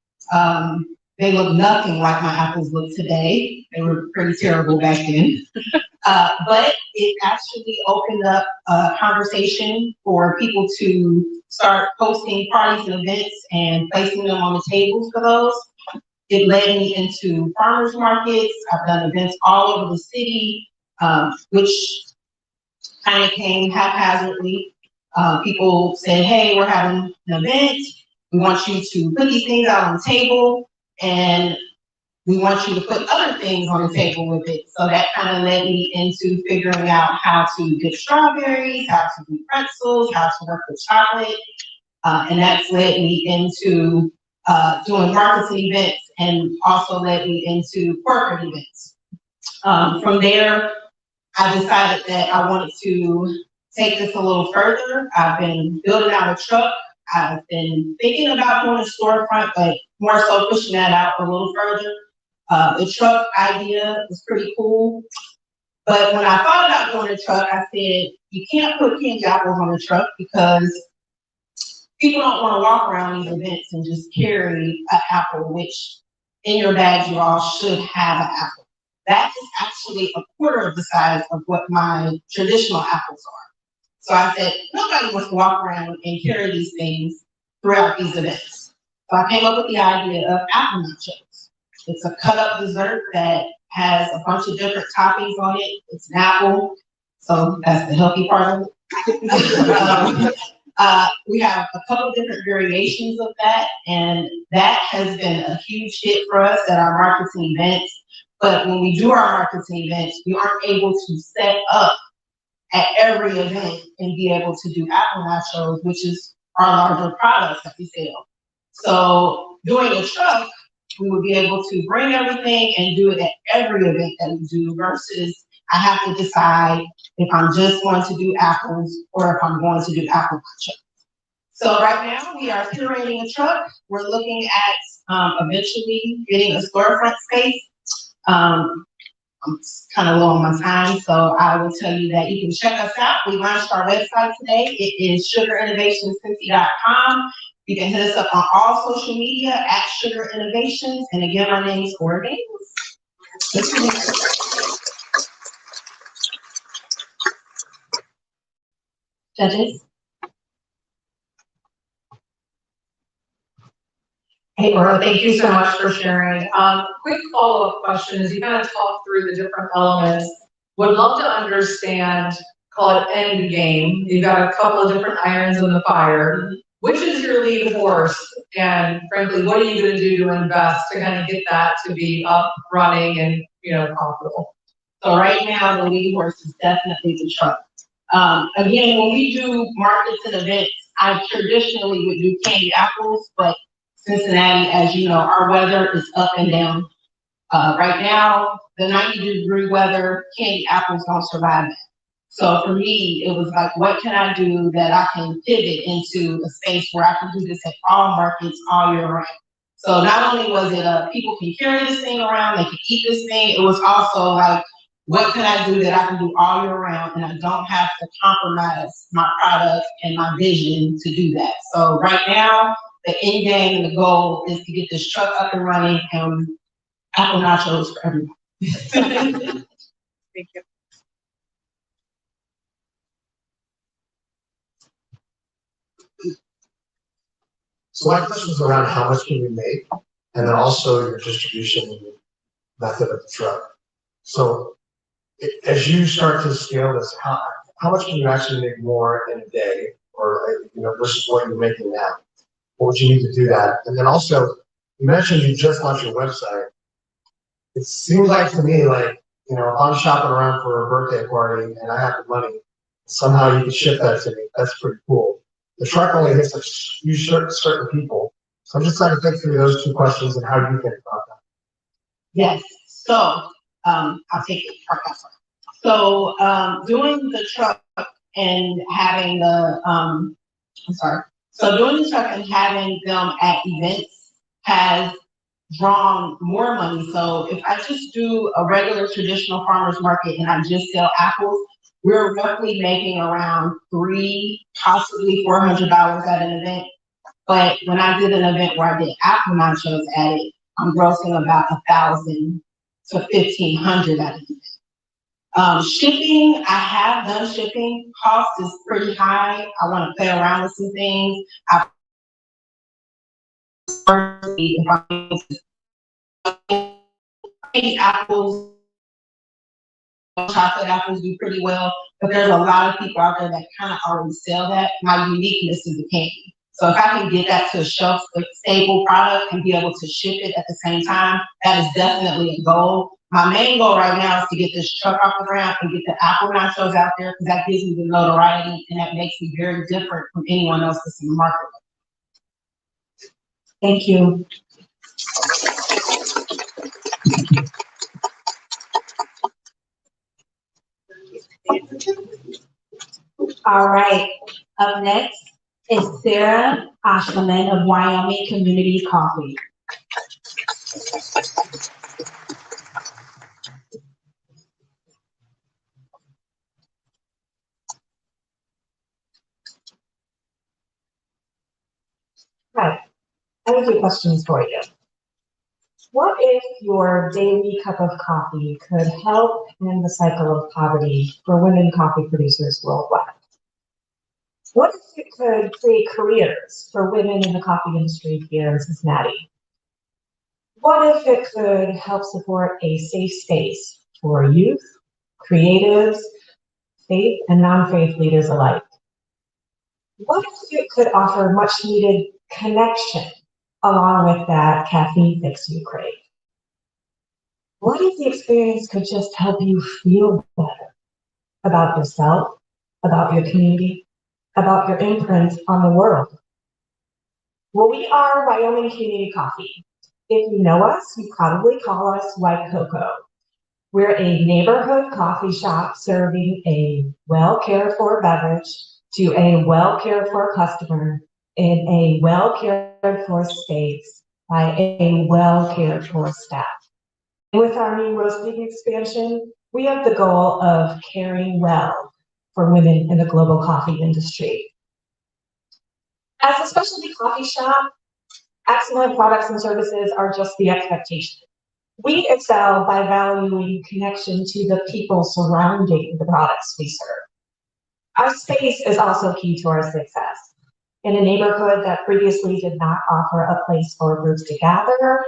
They look nothing like my apples look today. They were pretty terrible back then. But it actually opened up a conversation for people to start hosting parties and events and placing them on the tables for those. It led me into farmers markets. I've done events all over the city, which kind of came haphazardly. People said, hey, we're having an event. We want you to put these things out on the table, and we want you to put other things on the table with it. So that kind of led me into figuring out how to get strawberries, how to do pretzels, how to work with chocolate. And that's led me into doing marketing events and also led me into corporate events. From there, I decided that I wanted to take this a little further. I've been building out a truck. I've been thinking about doing a storefront, but more so pushing that out a little further. The truck idea was pretty cool. But when I thought about doing a truck, I said, you can't put candy apples on the truck because people don't want to walk around these events and just carry an apple, which in your bag you all should have an apple. That is actually a quarter of the size of what my traditional apples are. So I said, nobody wants to walk around and carry these things throughout these events. So I came up with the idea of apple nachos. It's a cut up dessert that has a bunch of different toppings on it. It's an apple, so that's the healthy part of it. We have a couple different variations of that, and that has been a huge hit for us at our marketing events. But when we do our marketing events, we aren't able to set up at every event and be able to do apple nachos, which is our larger products that we sell. So doing a truck, we would be able to bring everything and do it at every event that we do versus I have to decide if I'm just going to do apples or if I'm going to do apple nachos. So right now we are curating a truck. We're looking at eventually getting a storefront space. I'm kind of low on my time, so I will tell you that you can check us out. We launched our website today. It is sugarinnovationscincy.com. You can hit us up on all social media at Sugar Innovations. And again, my name is Olga Daniels. Judges? Hey, Laura, thank you so much for sharing. Quick follow-up question as you kind of talk through the different elements. Would love to understand, call it end game. You've got a couple of different irons in the fire. Which is your lead horse? And frankly, what are you going to do to invest to kind of get that to be up, running, and profitable? So right now, the lead horse is definitely the truck. Again, when we do markets and events, I traditionally would do candy apples, but Cincinnati, as you know, our weather is up and down. Right now, the 90-degree weather, candy apples don't survive that. So for me, it was like, what can I do that I can pivot into a space where I can do this at all markets all year round? So not only was it people can carry this thing around, they can eat this thing, it was also like, what can I do that I can do all year round and I don't have to compromise my product and my vision to do that. So right now, the end game and the goal is to get this truck up and running and apple nachos for everyone. Thank you. So my question was around how much can you make, and then also your distribution method of the truck. So as you start to scale this, how much can you actually make more in a day, or versus what you're making now? What would you need to do that? And then also, you mentioned you just launched your website. It seems like to me like, if I'm shopping around for a birthday party and I have the money, somehow you can ship that to me. That's pretty cool. The truck only hits a few certain people. So I'm just trying to think through those two questions and how you think about that. Yes, so, I'll take it part by part. So, doing the truck and having doing the truck and having them at events has drawn more money. So if I just do a regular traditional farmer's market and I just sell apples, we're roughly making around $300, possibly $400 at an event. But when I did an event where I did apple nachos at it, I'm grossing about $1,000 to $1,500 at an event. Shipping, I have done shipping. Cost is pretty high. I want to play around with some things. Apples, chocolate apples do pretty well, but there's a lot of people out there that kind of already sell that. My uniqueness is the candy. So if I can get that to a shelf stable product and be able to ship it at the same time, that is definitely a goal. My main goal right now is to get this truck off the ground and get the apple nachos out there, because that gives me the notoriety and that makes me very different from anyone else that's in the market. Thank you. All right, up next is Sarah Ashleman of Wyoming Community Coffee. Hi, I have a few questions for you. What if your daily cup of coffee could help end the cycle of poverty for women coffee producers worldwide? What if it could create careers for women in the coffee industry here in Cincinnati? What if it could help support a safe space for youth, creatives, faith and non-faith leaders alike? What if it could offer much needed connection along with that caffeine fix you crave? What if the experience could just help you feel better about yourself, about your community, about your imprint on the world? Well, we are Wyoming Community Coffee. If you know us, you probably call us White Cocoa. We're a neighborhood coffee shop serving a well-cared-for beverage to a well-cared-for customer in a well-cared-for space by a well-cared-for staff. With our new roasting expansion, we have the goal of caring well for women in the global coffee industry. As a specialty coffee shop, excellent products and services are just the expectation. We excel by valuing connection to the people surrounding the products we serve. Our space is also key to our success. In a neighborhood that previously did not offer a place for groups to gather,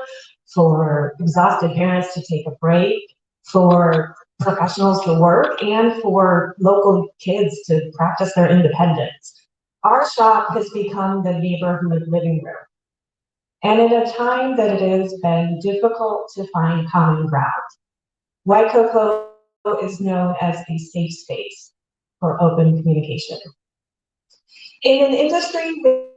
for exhausted parents to take a break, for professionals to work, and for local kids to practice their independence, our shop has become the neighborhood living room. And in a time that it has been difficult to find common ground, White Cocoa is known as a safe space for open communication. In an industry with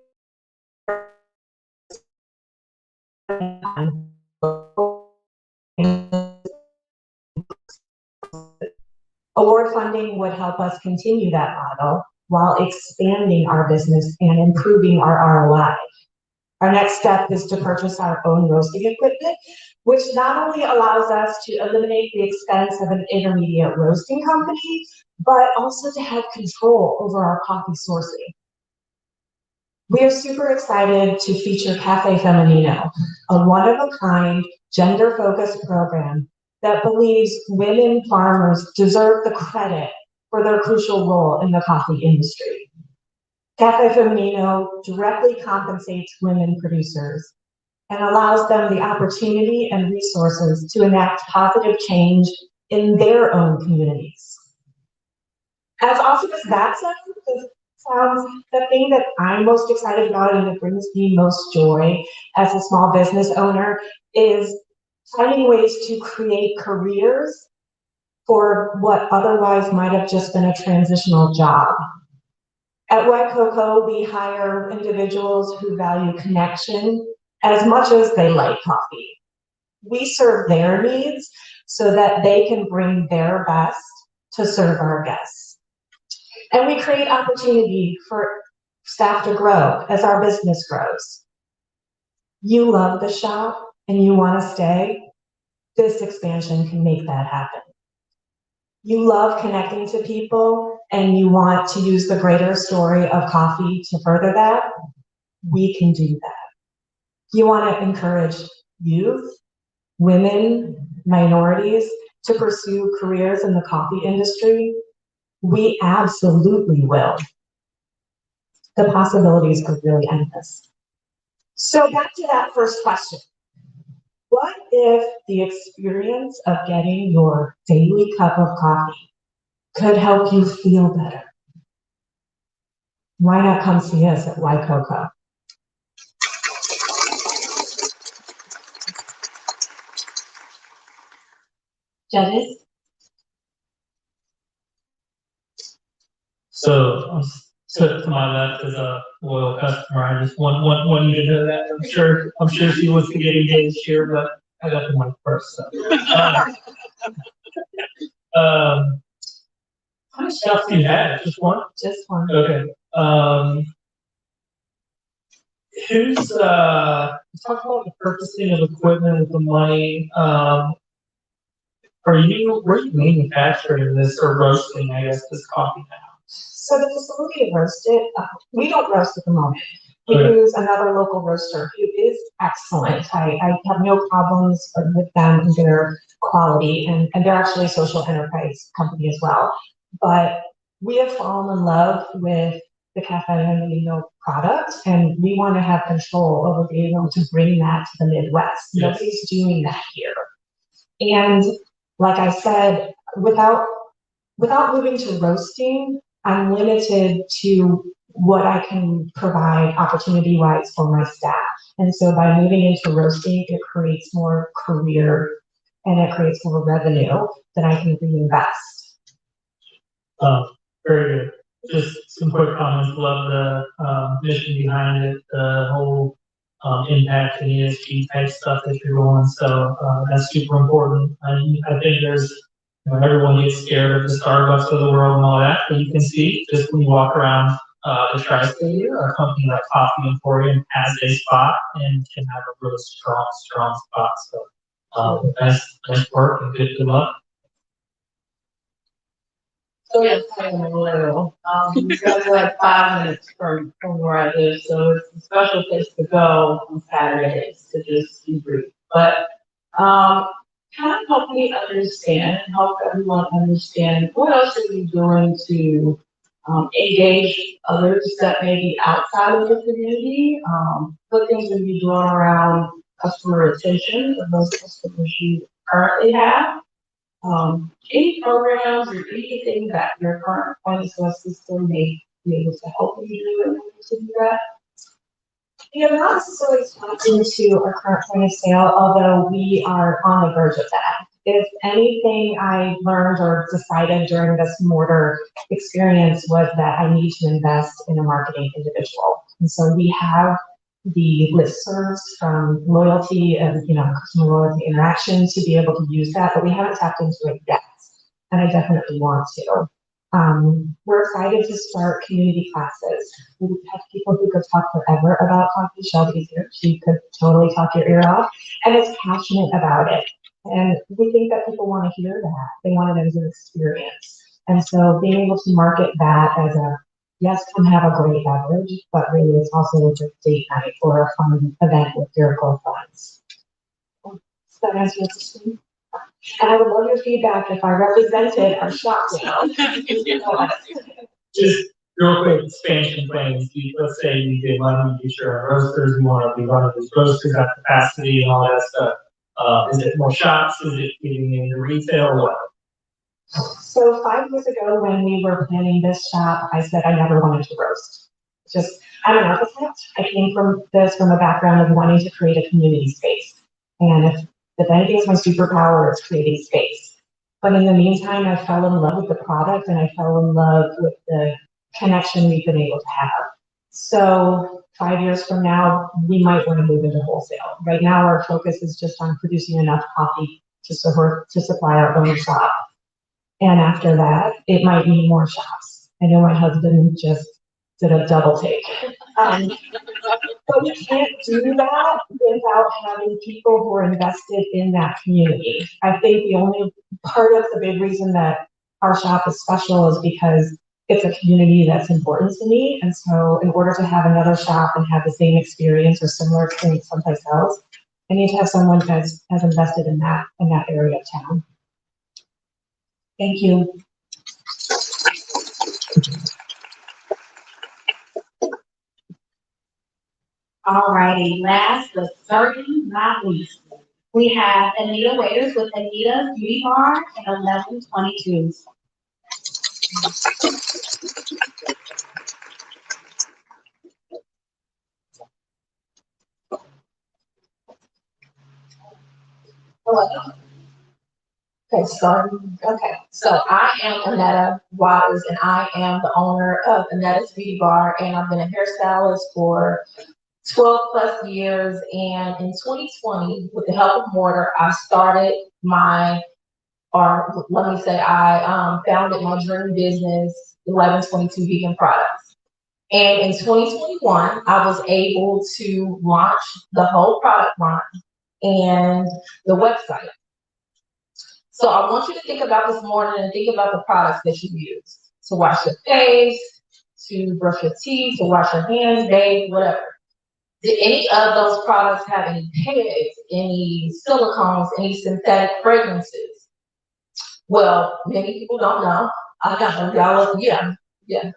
award funding would help us continue that model while expanding our business and improving our ROI. Our next step is to purchase our own roasting equipment, which not only allows us to eliminate the expense of an intermediate roasting company, but also to have control over our coffee sourcing. We are super excited to feature Cafe Femenino, a one-of-a-kind, gender-focused program that believes women farmers deserve the credit for their crucial role in the coffee industry. Cafe Femenino directly compensates women producers and allows them the opportunity and resources to enact positive change in their own communities. As awesome as that sounds, the thing that I'm most excited about and that brings me most joy as a small business owner is finding ways to create careers for what otherwise might have just been a transitional job. At White Cocoa, we hire individuals who value connection as much as they like coffee. We serve their needs so that they can bring their best to serve our guests. And we create opportunity for staff to grow as our business grows. You love the shop and you want to stay, this expansion can make that happen. You love connecting to people and you want to use the greater story of coffee to further that, we can do that. You want to encourage youth, women, minorities to pursue careers in the coffee industry, we absolutely will. The possibilities are really endless. So back to that first question. What if the experience of getting your daily cup of coffee could help you feel better? Why not come see us at White Cocoa? Judges? So, to my left is a loyal customer. I just want you to know that. I'm sure she wants to get engaged here, but I got the mic first. So. How many shops do you have? Just one? Just one. Okay. Who's talk about the purchasing of equipment with the money? Were you manufacturing this or roasting, I guess, this coffee now? So the facility to roast it, we don't roast at the moment. We Okay. use another local roaster who is excellent. I have no problems with them and their quality, and they're actually a social enterprise company as well. But we have fallen in love with the Cafe Femenino product, and we want to have control over being able to bring that to the Midwest. Yes. Nobody's doing that here. And like I said, without moving to roasting, I'm limited to what I can provide opportunity-wise for my staff. And so by moving into roasting, it creates more career and it creates more revenue that I can reinvest. Very good. Just some quick comments. Love the mission behind it, the whole impact and ESG type stuff that you're doing. So that's super important. I think there's, everyone gets scared of the Starbucks of the world and all that, but you can see just when you walk around the tri-state here, a company like Coffee Emporium has a spot and can have a really strong spot. So nice work and good luck. So yes, I am a little. You guys are like 5 minutes from where I live, so it's a special place to go on Saturdays to just debrief. But kind of help me understand, help everyone understand what else are you doing to engage others that may be outside of the community. What things are you doing around customer retention of those customers you currently have? Any programs or anything that your current point of sale system may be able to help you do in order to do that? We are not necessarily talking to our current point of sale, although we are on the verge of that. if anything I learned or decided during this mortar experience was that I need to invest in a marketing individual. And so we have the listservs from loyalty and, customer loyalty interaction to be able to use that, but we haven't tapped into it yet. And I definitely want to. We're excited to start community classes. We have people who could talk forever about coffee. Shelby's here. She could totally talk your ear off and is passionate about it. And we think that people want to hear that. They want it as an experience. And so being able to market that as a, yes, come have a great beverage, but really it's also a date night or a fun event with your girlfriends. Does that answer your question? And I would love your feedback if I represented our shop now. Just real quick, expansion plans. Let's say you did money, you share roasters, you want to be running these roasters at capacity and all that stuff. Is it more shops? Is it getting into retail or what? So 5 years ago, when we were planning this shop, I said I never wanted to roast. I'm an architect. I came from a background of wanting to create a community space. And if anything is my superpower, it's creating space. But in the meantime, I fell in love with the product and I fell in love with the connection we've been able to have. So 5 years from now, we might want to move into wholesale. Right now, our focus is just on producing enough coffee to supply our own shop. And after that, it might need more shops. I know my husband just did a double take. But we can't do that without having people who are invested in that community. I think the only part of the big reason that our shop is special is because it's a community that's important to me. And so in order to have another shop and have the same experience or similar experience someplace else, I need to have someone that's invested in that area of town. Thank you. Alrighty, last but certainly not least, we have Anita Waiters with Anita's Beauty Bar at 1122. Hello. So I am Annetta Waters, and I am the owner of Annetta's Beauty Bar, and I've been a hairstylist for 12 plus years. And in 2020, with the help of Mortar, I started I founded my dream business, 1122 Vegan Products. And in 2021, I was able to launch the whole product line and the website. So I want you to think about this morning and think about the products that you use to wash your face, to brush your teeth, to wash your hands, bathe, whatever. Did any of those products have any pegs, any silicones, any synthetic fragrances? Well, many people don't know. I got y'all. Yeah.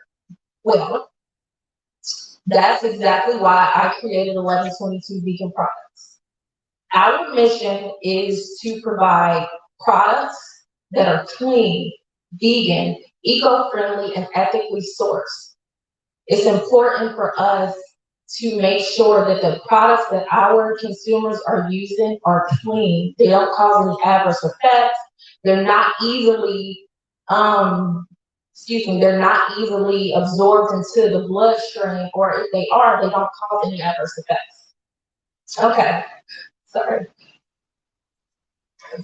Well, that's exactly why I created 1122 Vegan Products. Our mission is to provide products that are clean, vegan, eco-friendly, and ethically sourced. It's important for us to make sure that the products that our consumers are using are clean. They don't cause any adverse effects. They're not easily, they're not easily absorbed into the bloodstream, or if they are, they don't cause any adverse effects. Okay, sorry.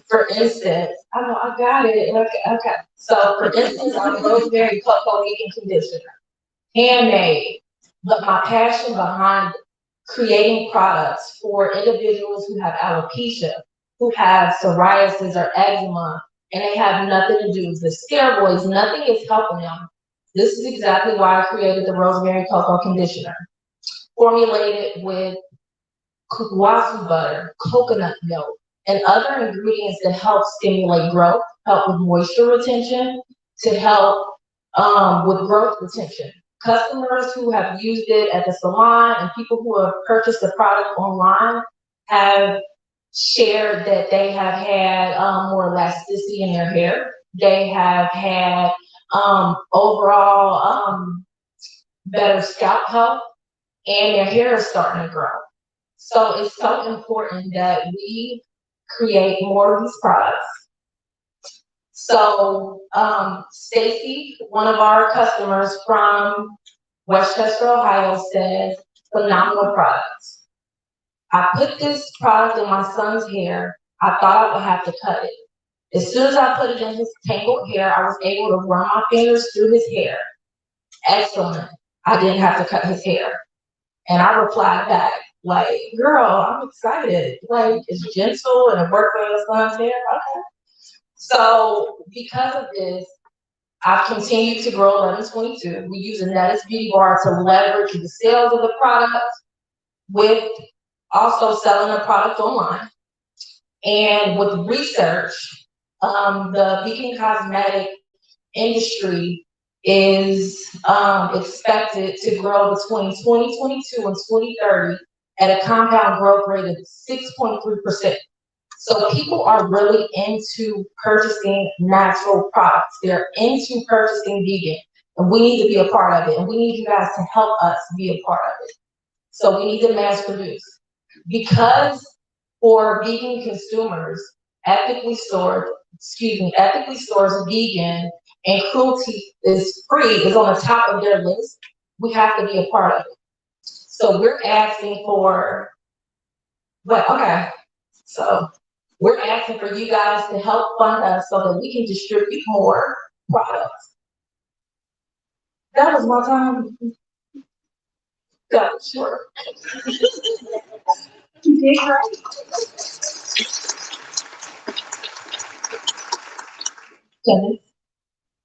For instance, I know I got it. Okay. So for instance, I'm rosemary cocoa vegan conditioner, handmade. But my passion behind creating products for individuals who have alopecia, who have psoriasis or eczema, and they have nothing to do with the steroids, nothing is helping them. This is exactly why I created the rosemary cocoa conditioner, formulated with guasu butter, coconut milk, and other ingredients that help stimulate growth, help with moisture retention, to help with growth retention. Customers who have used it at the salon and people who have purchased the product online have shared that they have had more elasticity in their hair. They have had overall better scalp health, and their hair is starting to grow. So it's so important that we create more of these products So, Stacy, one of our customers from Westchester, Ohio, says, phenomenal products. I put this product in my son's hair. I thought I would have to cut it. As soon as I put it in his tangled hair, I was able to run my fingers through his hair. Excellent. I didn't have to cut his hair. And I replied back, like, girl, I'm excited. Like, it's gentle and it worked for your son's hair. Okay. So because of this, I've continued to grow 1122. We use a Nettis Beauty Bar to leverage the sales of the product with also selling the product online. And with research, the vegan cosmetic industry is expected to grow between 2022 and 2030 at a compound growth rate of 6.3%. So people are really into purchasing natural products. They're into purchasing vegan, and we need to be a part of it. And we need you guys to help us be a part of it. So we need to mass produce. Because for vegan consumers, ethically sourced vegan and cruelty is free is on the top of their list. We have to be a part of it. So we're asking for, so we're asking for you guys to help fund us so that we can distribute more products. That was my time. Yeah, sure. You did great. Jenny,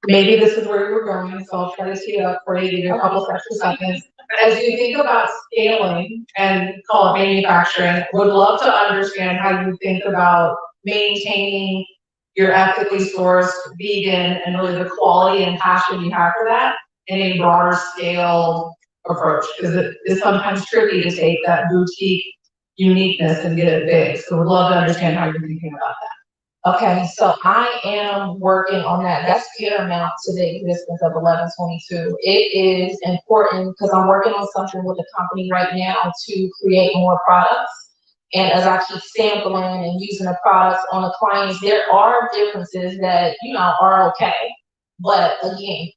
maybe this is where you're going, so I'll try to tee it up for you, give you a couple extra seconds. As you think about scaling and call it manufacturing, would love to understand how you think about maintaining your ethically sourced vegan and really the quality and passion you have for that in a broader scale approach, because it is sometimes tricky to take that boutique uniqueness and get it big. So we'd love to understand how you're thinking about that. Okay, so I am working on that. That's paramount to the existence of 1122. It is important because I'm working on something with the company right now to create more products. And as I keep sampling and using the products on the clients, there are differences that, are okay. But again,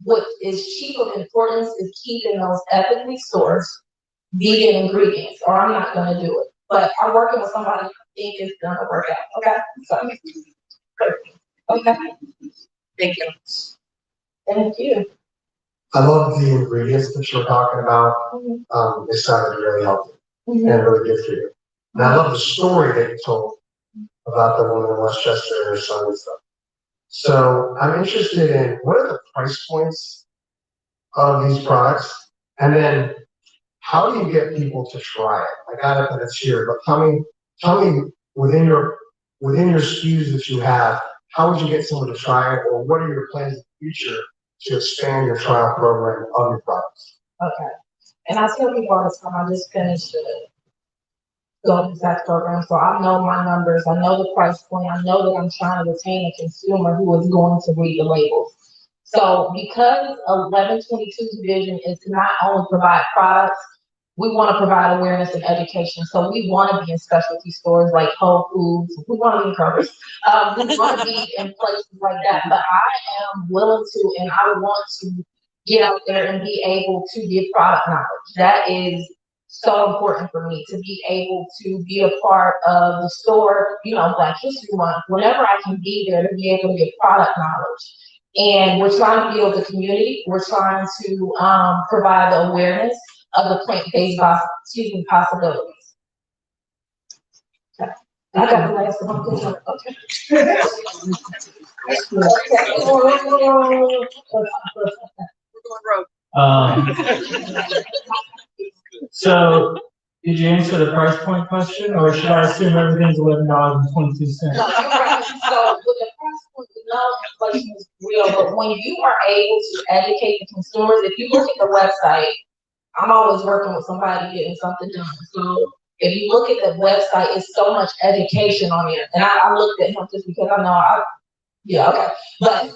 what is chief of importance is keeping those ethically sourced vegan ingredients, or I'm not gonna do it. But I'm working with somebody who think it's gonna work out, okay? So, okay. Thank you. Thank you. I love the ingredients that you're talking about. They sounded really healthy and really good for you. And I love the story that you told about the woman in Westchester and her son and stuff. So I'm interested in what are the price points of these products, and then how do you get people to try it? I got it that it's here, but tell me within your SKUs that you have, how would you get someone to try it, or what are your plans in the future to expand your trial program of your products? Okay. And I tell people all the time, I just finished the Golden Sacks program, so I know my numbers, I know the price point, I know that I'm trying to retain a consumer who is going to read the labels. So because 1122's vision is to not only provide products, we want to provide awareness and education. So we want to be in specialty stores like Whole Foods. We want to be in Kroger. We want to be in places like that. But I am willing to, and I want to get out there and be able to give product knowledge. That is so important for me, to be able to be a part of the store, Black History Month. Whenever I can be there to be able to get product knowledge. And we're trying to build the community. We're trying to provide the awareness of the plant-based possibilities. Okay. I got the last one. Okay. So, did you answer the price point question, or should I assume everything's $11.22? No, you're right. So with the price point, we know inflation is real, but when you are able to educate the consumers, if you look at the website, I'm always working with somebody getting something done. So if you look at the website, it's so much education on there. And I looked at him just because I know But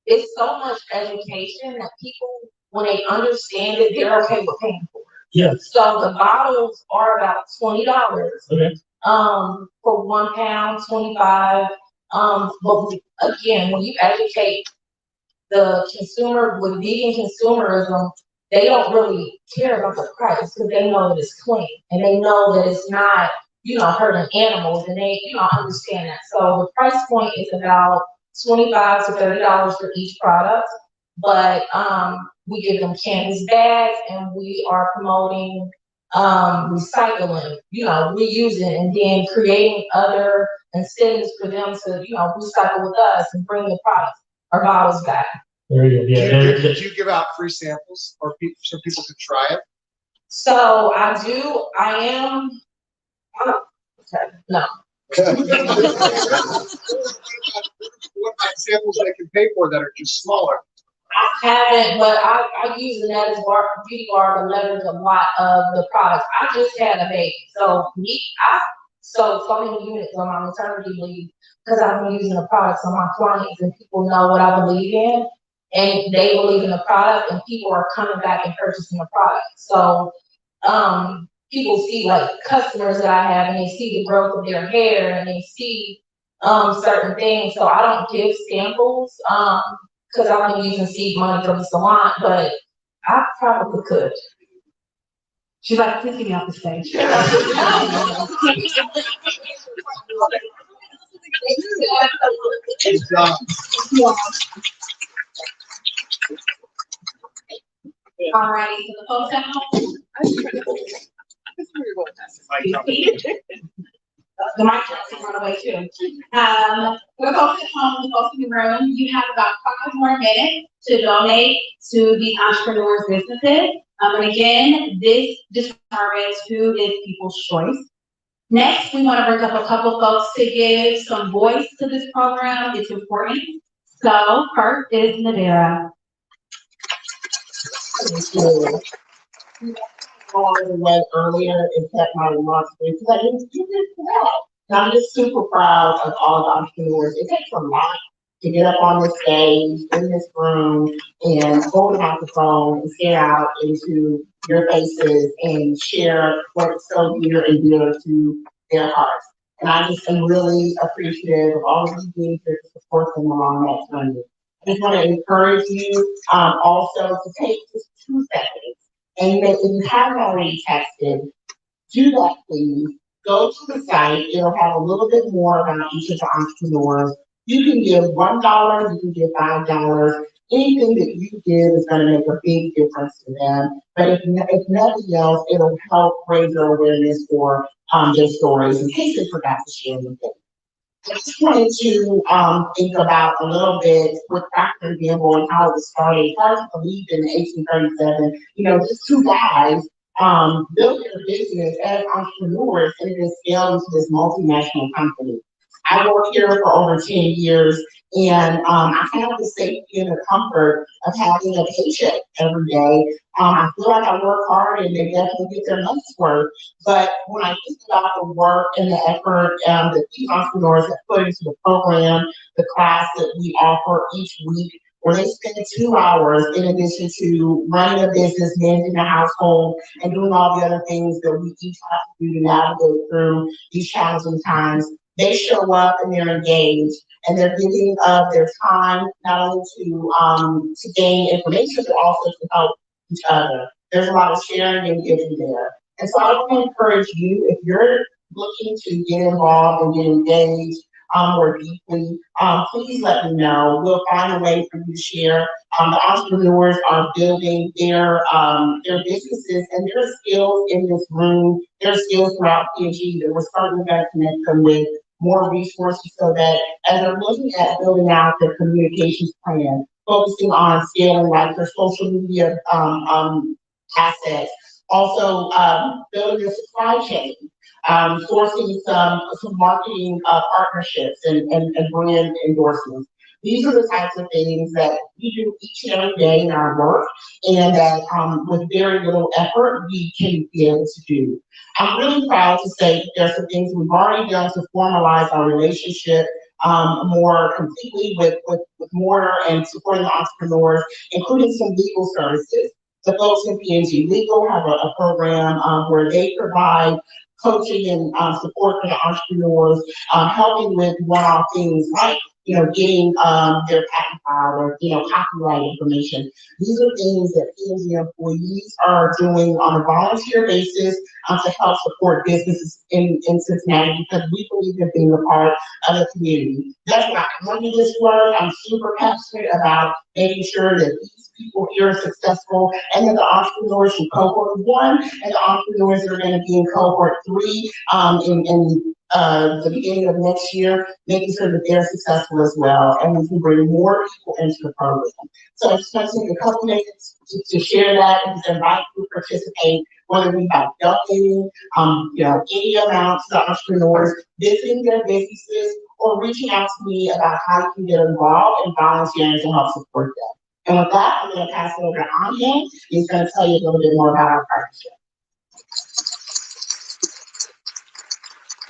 it's so much education that people, when they understand it, they're okay with paying for it. Yes. So the bottles are about $20. Okay. For 1 pound, 25. But again, when you educate the consumer with vegan consumerism, they don't really care about the price because they know that it's clean and they know that it's not, hurting animals, and they, understand that. So the price point is about $25 to $30 for each product, but we give them canvas bags, and we are promoting recycling, reusing, and then creating other incentives for them to, recycle with us and bring the products or bottles back. Very good. Yeah. Did you give out free samples or so people could try it? So I am, no. What about samples they can pay for that are just smaller? I haven't, but I use the Netta's beauty bar to leverage a lot of the products. I just had a baby, so I sold so many units on my maternity leave because I've been using the products on my clients, and people know what I believe in, and they believe in the product, and people are coming back and purchasing the product. So, people see like customers that I have, and they see the growth of their hair, and they see certain things. So I don't give samples because I've been using seed money from the salon, but I probably could. She's like, please get me off the stage. Alrighty, so the folks at home. The mic has run away too. For the folks at home, the folks in the room, you have about 5 more minutes to donate to these entrepreneurs' businesses. And again, this determines who is people's choice. Next, we want to bring up a couple folks to give some voice to this program. It's important. So first is Nadira. Went earlier and kept my remarks brief because I didn't do this well. And I'm just super proud of all the entrepreneurs. It takes a lot to get up on the stage in this room and hold a microphone and stare out into your faces and share what's so dear and dear to their hearts. And I just am really appreciative of all of you being here to support them along that journey. I just want to encourage you also to take just 2 seconds. And if you haven't already texted, do that please. Go to the site. It'll have a little bit more about each of the entrepreneurs. You can give $1, you can give $5. Anything that you give is going to make a big difference to them. But if nothing else, it'll help raise their awareness for their stories in case they forgot to share anything. I just wanted to think about a little bit with Procter & Gamble and how it was started. Hard to believe in 1837, just 2 guys built their business as entrepreneurs and then scaled into this multinational company. I worked here for over 10 years, and I have the safety and the comfort of having a paycheck every day. I feel like I work hard, and they definitely get their money's worth. But when I think about the work and the effort that these entrepreneurs have put into the program, the class that we offer each week, where they spend 2 hours in addition to running a business, managing a household, and doing all the other things that we each have to do to navigate through these challenging times. They show up and they're engaged, and they're giving of their time not only to gain information, but also to help each other. There's a lot of sharing and giving there. And so I want to encourage you, if you're looking to get involved and get engaged more deeply, please let me know. We'll find a way for you to share. The entrepreneurs are building their businesses and their skills in this room, their skills throughout PNG that we're starting to connect them with more resources so that as they're looking at building out their communications plan, focusing on scaling like their social media assets, also building their supply chain, sourcing some marketing partnerships and brand endorsements. These are the types of things that we do each and every day in our work, and that with very little effort, we can be able to do. I'm really proud to say that there's some things we've already done to formalize our relationship more completely with MORTAR and supporting the entrepreneurs, including some legal services. the folks in P&G Legal have a program, where they provide coaching and, support for the entrepreneurs, helping with one-off things like, getting, their patent filed or, copyright information. These are things that P&G employees are doing on a volunteer basis, to help support businesses in Cincinnati, because we believe in being a part of the community. That's why I do this work. I'm super passionate about making sure that these people here are successful, and that the entrepreneurs from Cohort 1 and the entrepreneurs that are going to be in Cohort 3 in the beginning of next year, making sure that they're successful as well, and we can bring more people into the program. So I just want to take a couple minutes to share that and to invite you to participate, whether we have donating, any amount to the entrepreneurs, visiting their businesses, or reaching out to me about how you can get involved and volunteering to help support them. And with that, I'm going to pass it over to Anya. He's going to tell you a little bit more about our partnership.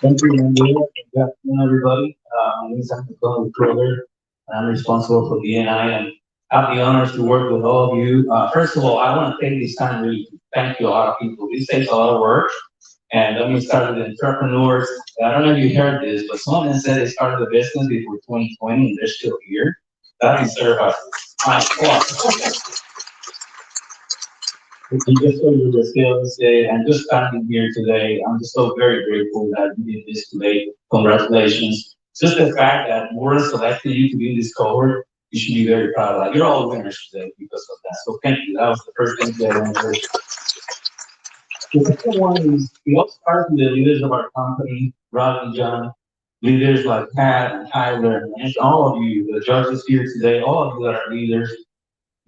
Thank you, Mandy. Good afternoon, everybody. My name is Kroger, and I'm responsible for BNI, and I have the honors to work with all of you. First of all, I want to take this time really to thank you, a lot of people. This takes a lot of work. And let me start with the entrepreneurs. I don't know if you heard this, but some of them said they started the business before 2020 and they're still here. That deserves a high applause. You just showed your skills today, and just standing here today, I'm just so very grateful that you did this today. Congratulations. Just the fact that we're selected you to be in this cohort, you should be very proud of that. You're all winners today because of that. So thank you. That was the first thing that I wanted to say. The second one is, we all start with the leaders of our company, Rob and John, leaders like Pat and Tyler, and all of you, the judges here today, all of you that are leaders.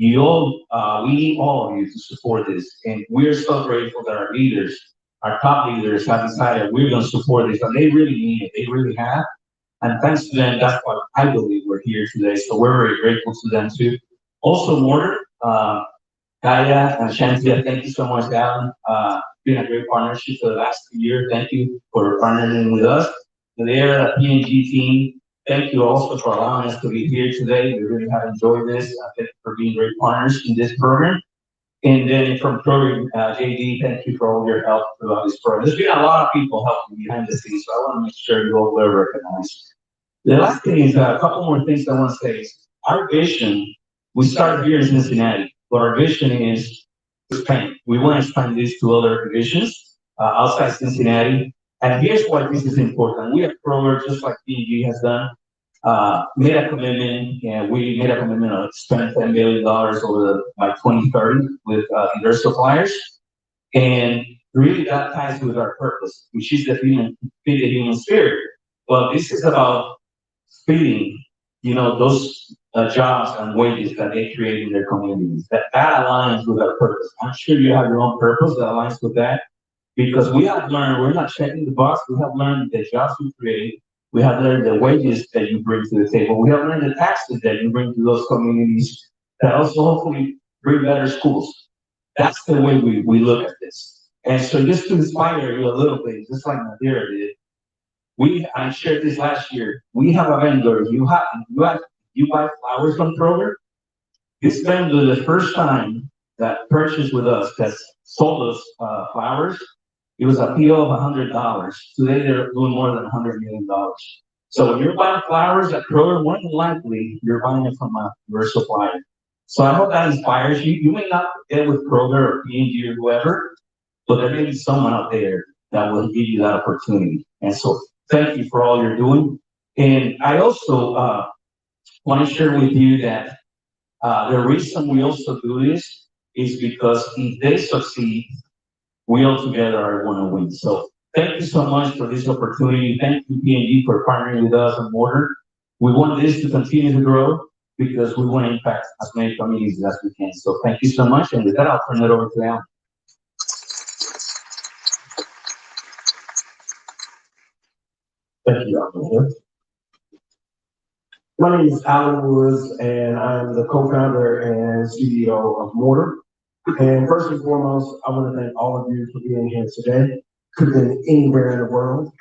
You all, we need all of you to support this. And we're so grateful that our leaders, our top leaders have decided we're going to support this, and they really mean it. They really have. And thanks to them, that's why I believe we're here today. So we're very grateful to them too. Also, Mortar, Kaya and Shantia, thank you so much, Alan. Been a great partnership for the last 2 years. Thank you for partnering with us. They're a P&G team. Thank you also for allowing us to be here today. We really have enjoyed this. Thank you for being great partners in this program. And then from Kroger, JD, thank you for all your help throughout this program. There's been a lot of people helping behind the scenes, so I want to make sure you all were recognized. The last thing is a couple more things I want to say. Our vision, we started here in Cincinnati, but our vision is to expand. We want to expand this to other divisions outside Cincinnati. And here's why this is important. We at Kroger, just like P&G has done, made a commitment, and we made a commitment of spending $10 billion by 2030 with diverse suppliers. And really that ties with our purpose, which is feed the human spirit. Well, this is about feeding, those jobs and wages that they create in their communities. That aligns with our purpose. I'm sure you have your own purpose that aligns with that. Because we have learned, we're not checking the box, we have learned the jobs we create, we have learned the wages that you bring to the table, we have learned the taxes that you bring to those communities that also hopefully bring better schools. That's the way we look at this. And so just to inspire you a little bit, just like Nadira did, I shared this last year, we have a vendor, you buy flowers from Kroger. This vendor, the first time that purchased with us, that sold us flowers, it was a PO of $100. Today they're doing more than $100 million. So when you're buying flowers at Kroger, more than likely you're buying it from your supplier. So I hope that inspires you. You may not get with Kroger or P&G or whoever, but there may be someone out there that will give you that opportunity. And so thank you for all you're doing. And I also want to share with you that the reason we also do this is because if they succeed, we all together are going to win. So thank you so much for this opportunity. Thank you, P&G, for partnering with us on Mortar. We want this to continue to grow because we want to impact as many communities as we can. So thank you so much. And with that, I'll turn it over to Alan. Thank you, Dr. My name is Alan Woods, and I'm the co-founder and CEO of Mortar. And first and foremost, I want to thank all of you for being here today. Could have been anywhere in the world,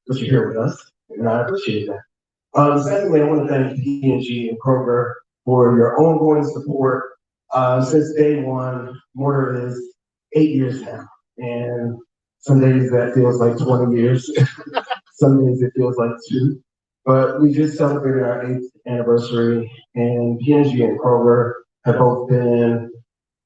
but you're here with us, and I appreciate that. Secondly, I want to thank P&G and Kroger for your ongoing support Since day one, Mortar is 8 years now. And some days that feels like 20 years. Some days it feels like 2. But we just celebrated our 8th anniversary, and P&G and Kroger have both been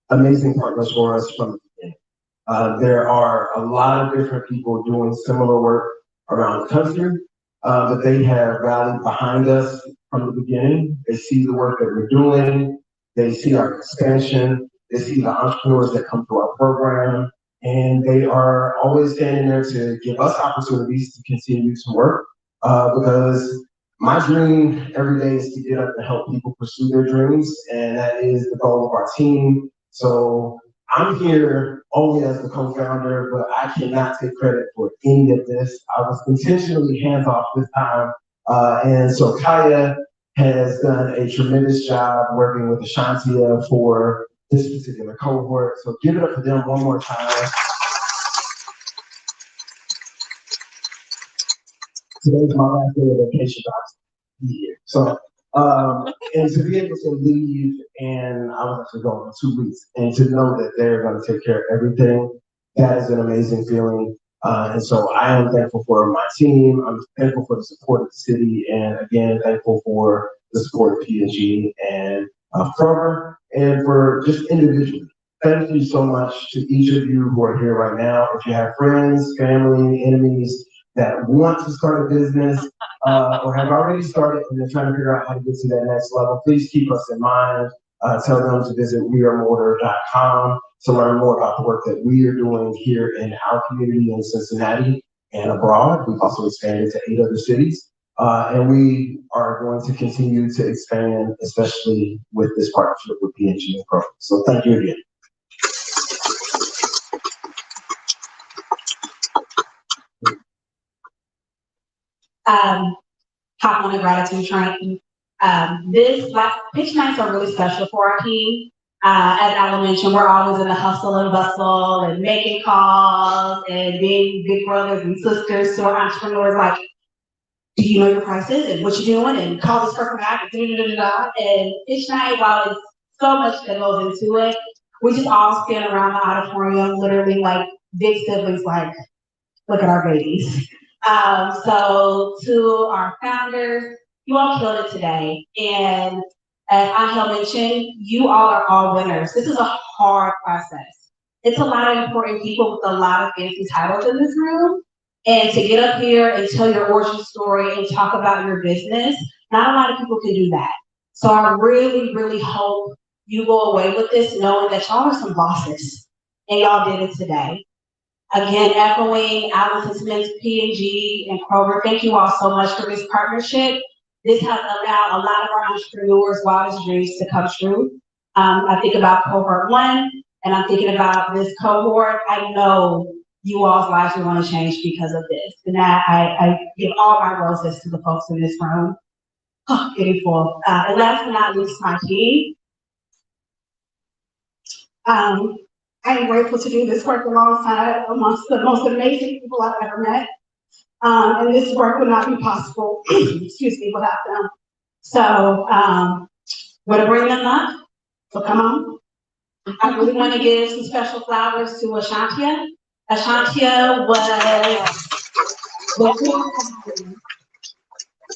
amazing partners for us from the beginning. There are a lot of different people doing similar work around the country, but they have rallied behind us from the beginning. They see the work that we're doing. They see our expansion. They see the entrepreneurs that come through our program, and they are always standing there to give us opportunities to continue to work. Because my dream every day is to get up and help people pursue their dreams, and that is the goal of our team. So I'm here only as the co-founder, but I cannot take credit for any of this. I was intentionally hands off this time, and so Kaya has done a tremendous job working with Ashantia for this particular cohort. So give it up for them one more time. Today's my last day of vacation, here. So, and to be able to leave, and I was actually going for 2 weeks, and to know that they're going to take care of everything, that is an amazing feeling. And so I am thankful for my team. I'm thankful for the support of the city, and again, thankful for the support of P&G and Kroger, and for just individually. Thank you so much to each of you who are here right now. If you have friends, family, enemies that want to start a business or have already started and they're trying to figure out how to get to that next level, please keep us in mind. Tell them to visit wearemortar.com to learn more about the work that we are doing here in our community in Cincinnati and abroad. We've also expanded to 8 other cities. And we are going to continue to expand, especially with this partnership with P&G and Kroger. So thank you again. Hop on the gratitude train. Pitch nights are really special for our team. As Alan mentioned, we're always in the hustle and bustle and making calls and being big brothers and sisters to our entrepreneurs. Like, do you know your prices and what you're doing? And call this person back and pitch night, while it's so much that goes into it, we just all stand around the auditorium, literally like big siblings, like, look at our babies. So to our founders, you all killed it today. And as Angel mentioned, you all are all winners. This is a hard process. It's a lot of important people with a lot of fancy titles in this room. And to get up here and tell your origin story and talk about your business, not a lot of people can do that. So I really, really hope you go away with this knowing that y'all are some bosses and y'all did it today. Again, echoing Allison Smith's P&G and Kroger, thank you all so much for this partnership. This has allowed a lot of our entrepreneurs' wildest dreams to come true. I think about Cohort 1, and I'm thinking about this cohort. I know you all's lives are going to change because of this. And that I give all my roses to the folks in this room. Oh, getting full. And last but not least, my team. I am grateful to do this work alongside amongst the most amazing people I've ever met. And this work would not be possible, excuse me, without them. So we're gonna bring them up. So come on. I really want to give some special flowers to Ashantia. Ashantia was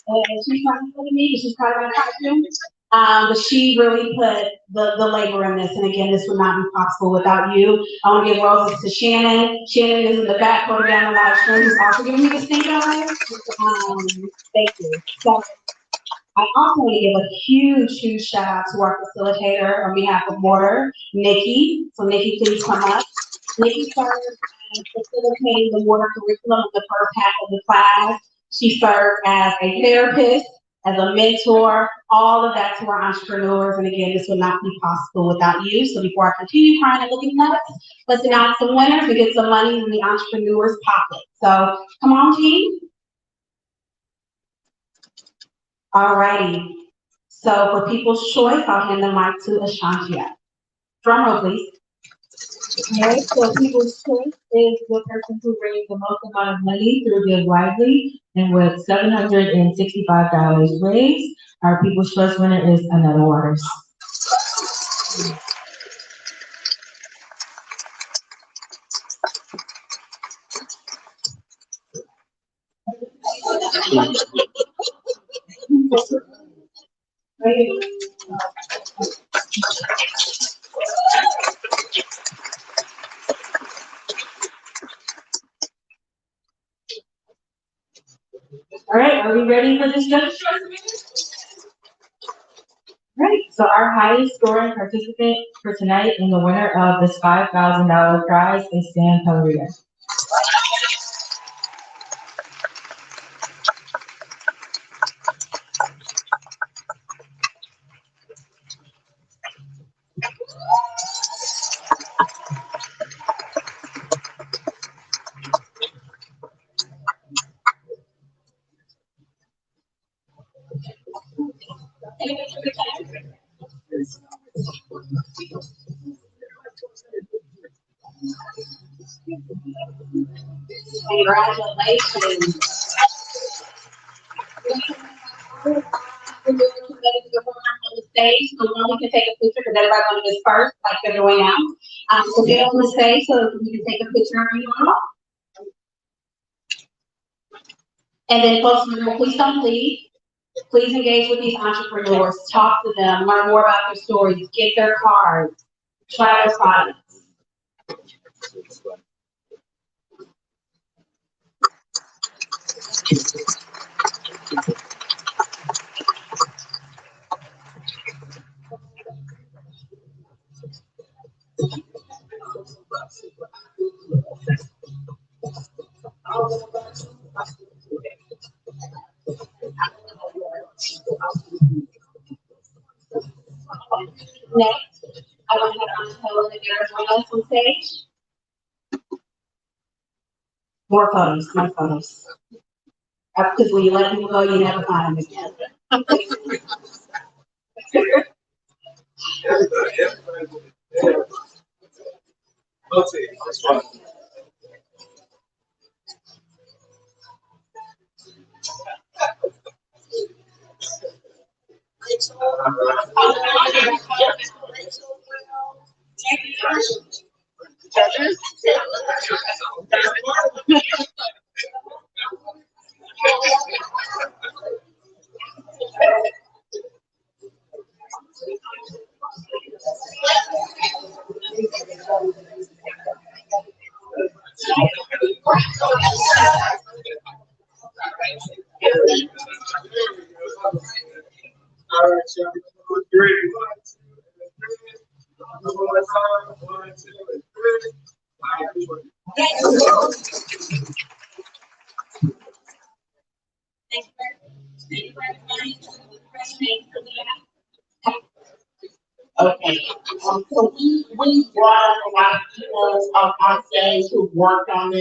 and she's trying to me, she's part of my costume. But she really put the labor in this, and again, this would not be possible without you. I want to give roses to Shannon. Shannon is in the back, putting down the live stream. She's also giving me the stink eye. Thank you. So I also want to give a huge shout out to our facilitator on behalf of MORTAR, Nikki. So Nikki, please come up. Nikki served as facilitating the MORTAR curriculum of the first half of the class. She served as a therapist, as a mentor, all of that to our entrepreneurs. And again, this would not be possible without you. So before I continue crying and looking nuts, let's announce some winners and get some money in the entrepreneur's pocket. So come on, team. All righty. So for People's Choice, I'll hand the mic to Ashantia. Drum roll, please. Okay, so People's Choice is the person who raised the most amount of money through Give Wisely, and with $765 raised, our People's Choice winner is Anetta Waters. All right, are we ready for this demonstration? Right, so our highest scoring participant for tonight and the winner of this $5,000 prize is Sam Pellerito. Congratulations. We're going to make the one on the stage, so now we can take a picture because everybody's going to disperse like they're doing now. So get on the stage so we can take a picture of you all. And then folks, remember, please don't leave. Please engage with these entrepreneurs, talk to them, learn more about their stories, get their cards, try their products. Next, I want to have Helen and everyone else on stage. More photos. Because when you let people go, you never find them again. All right, shall we go on three? 1, 2, 1, 2, 3. Okay, so we brought up a lot of people on stage who worked on this.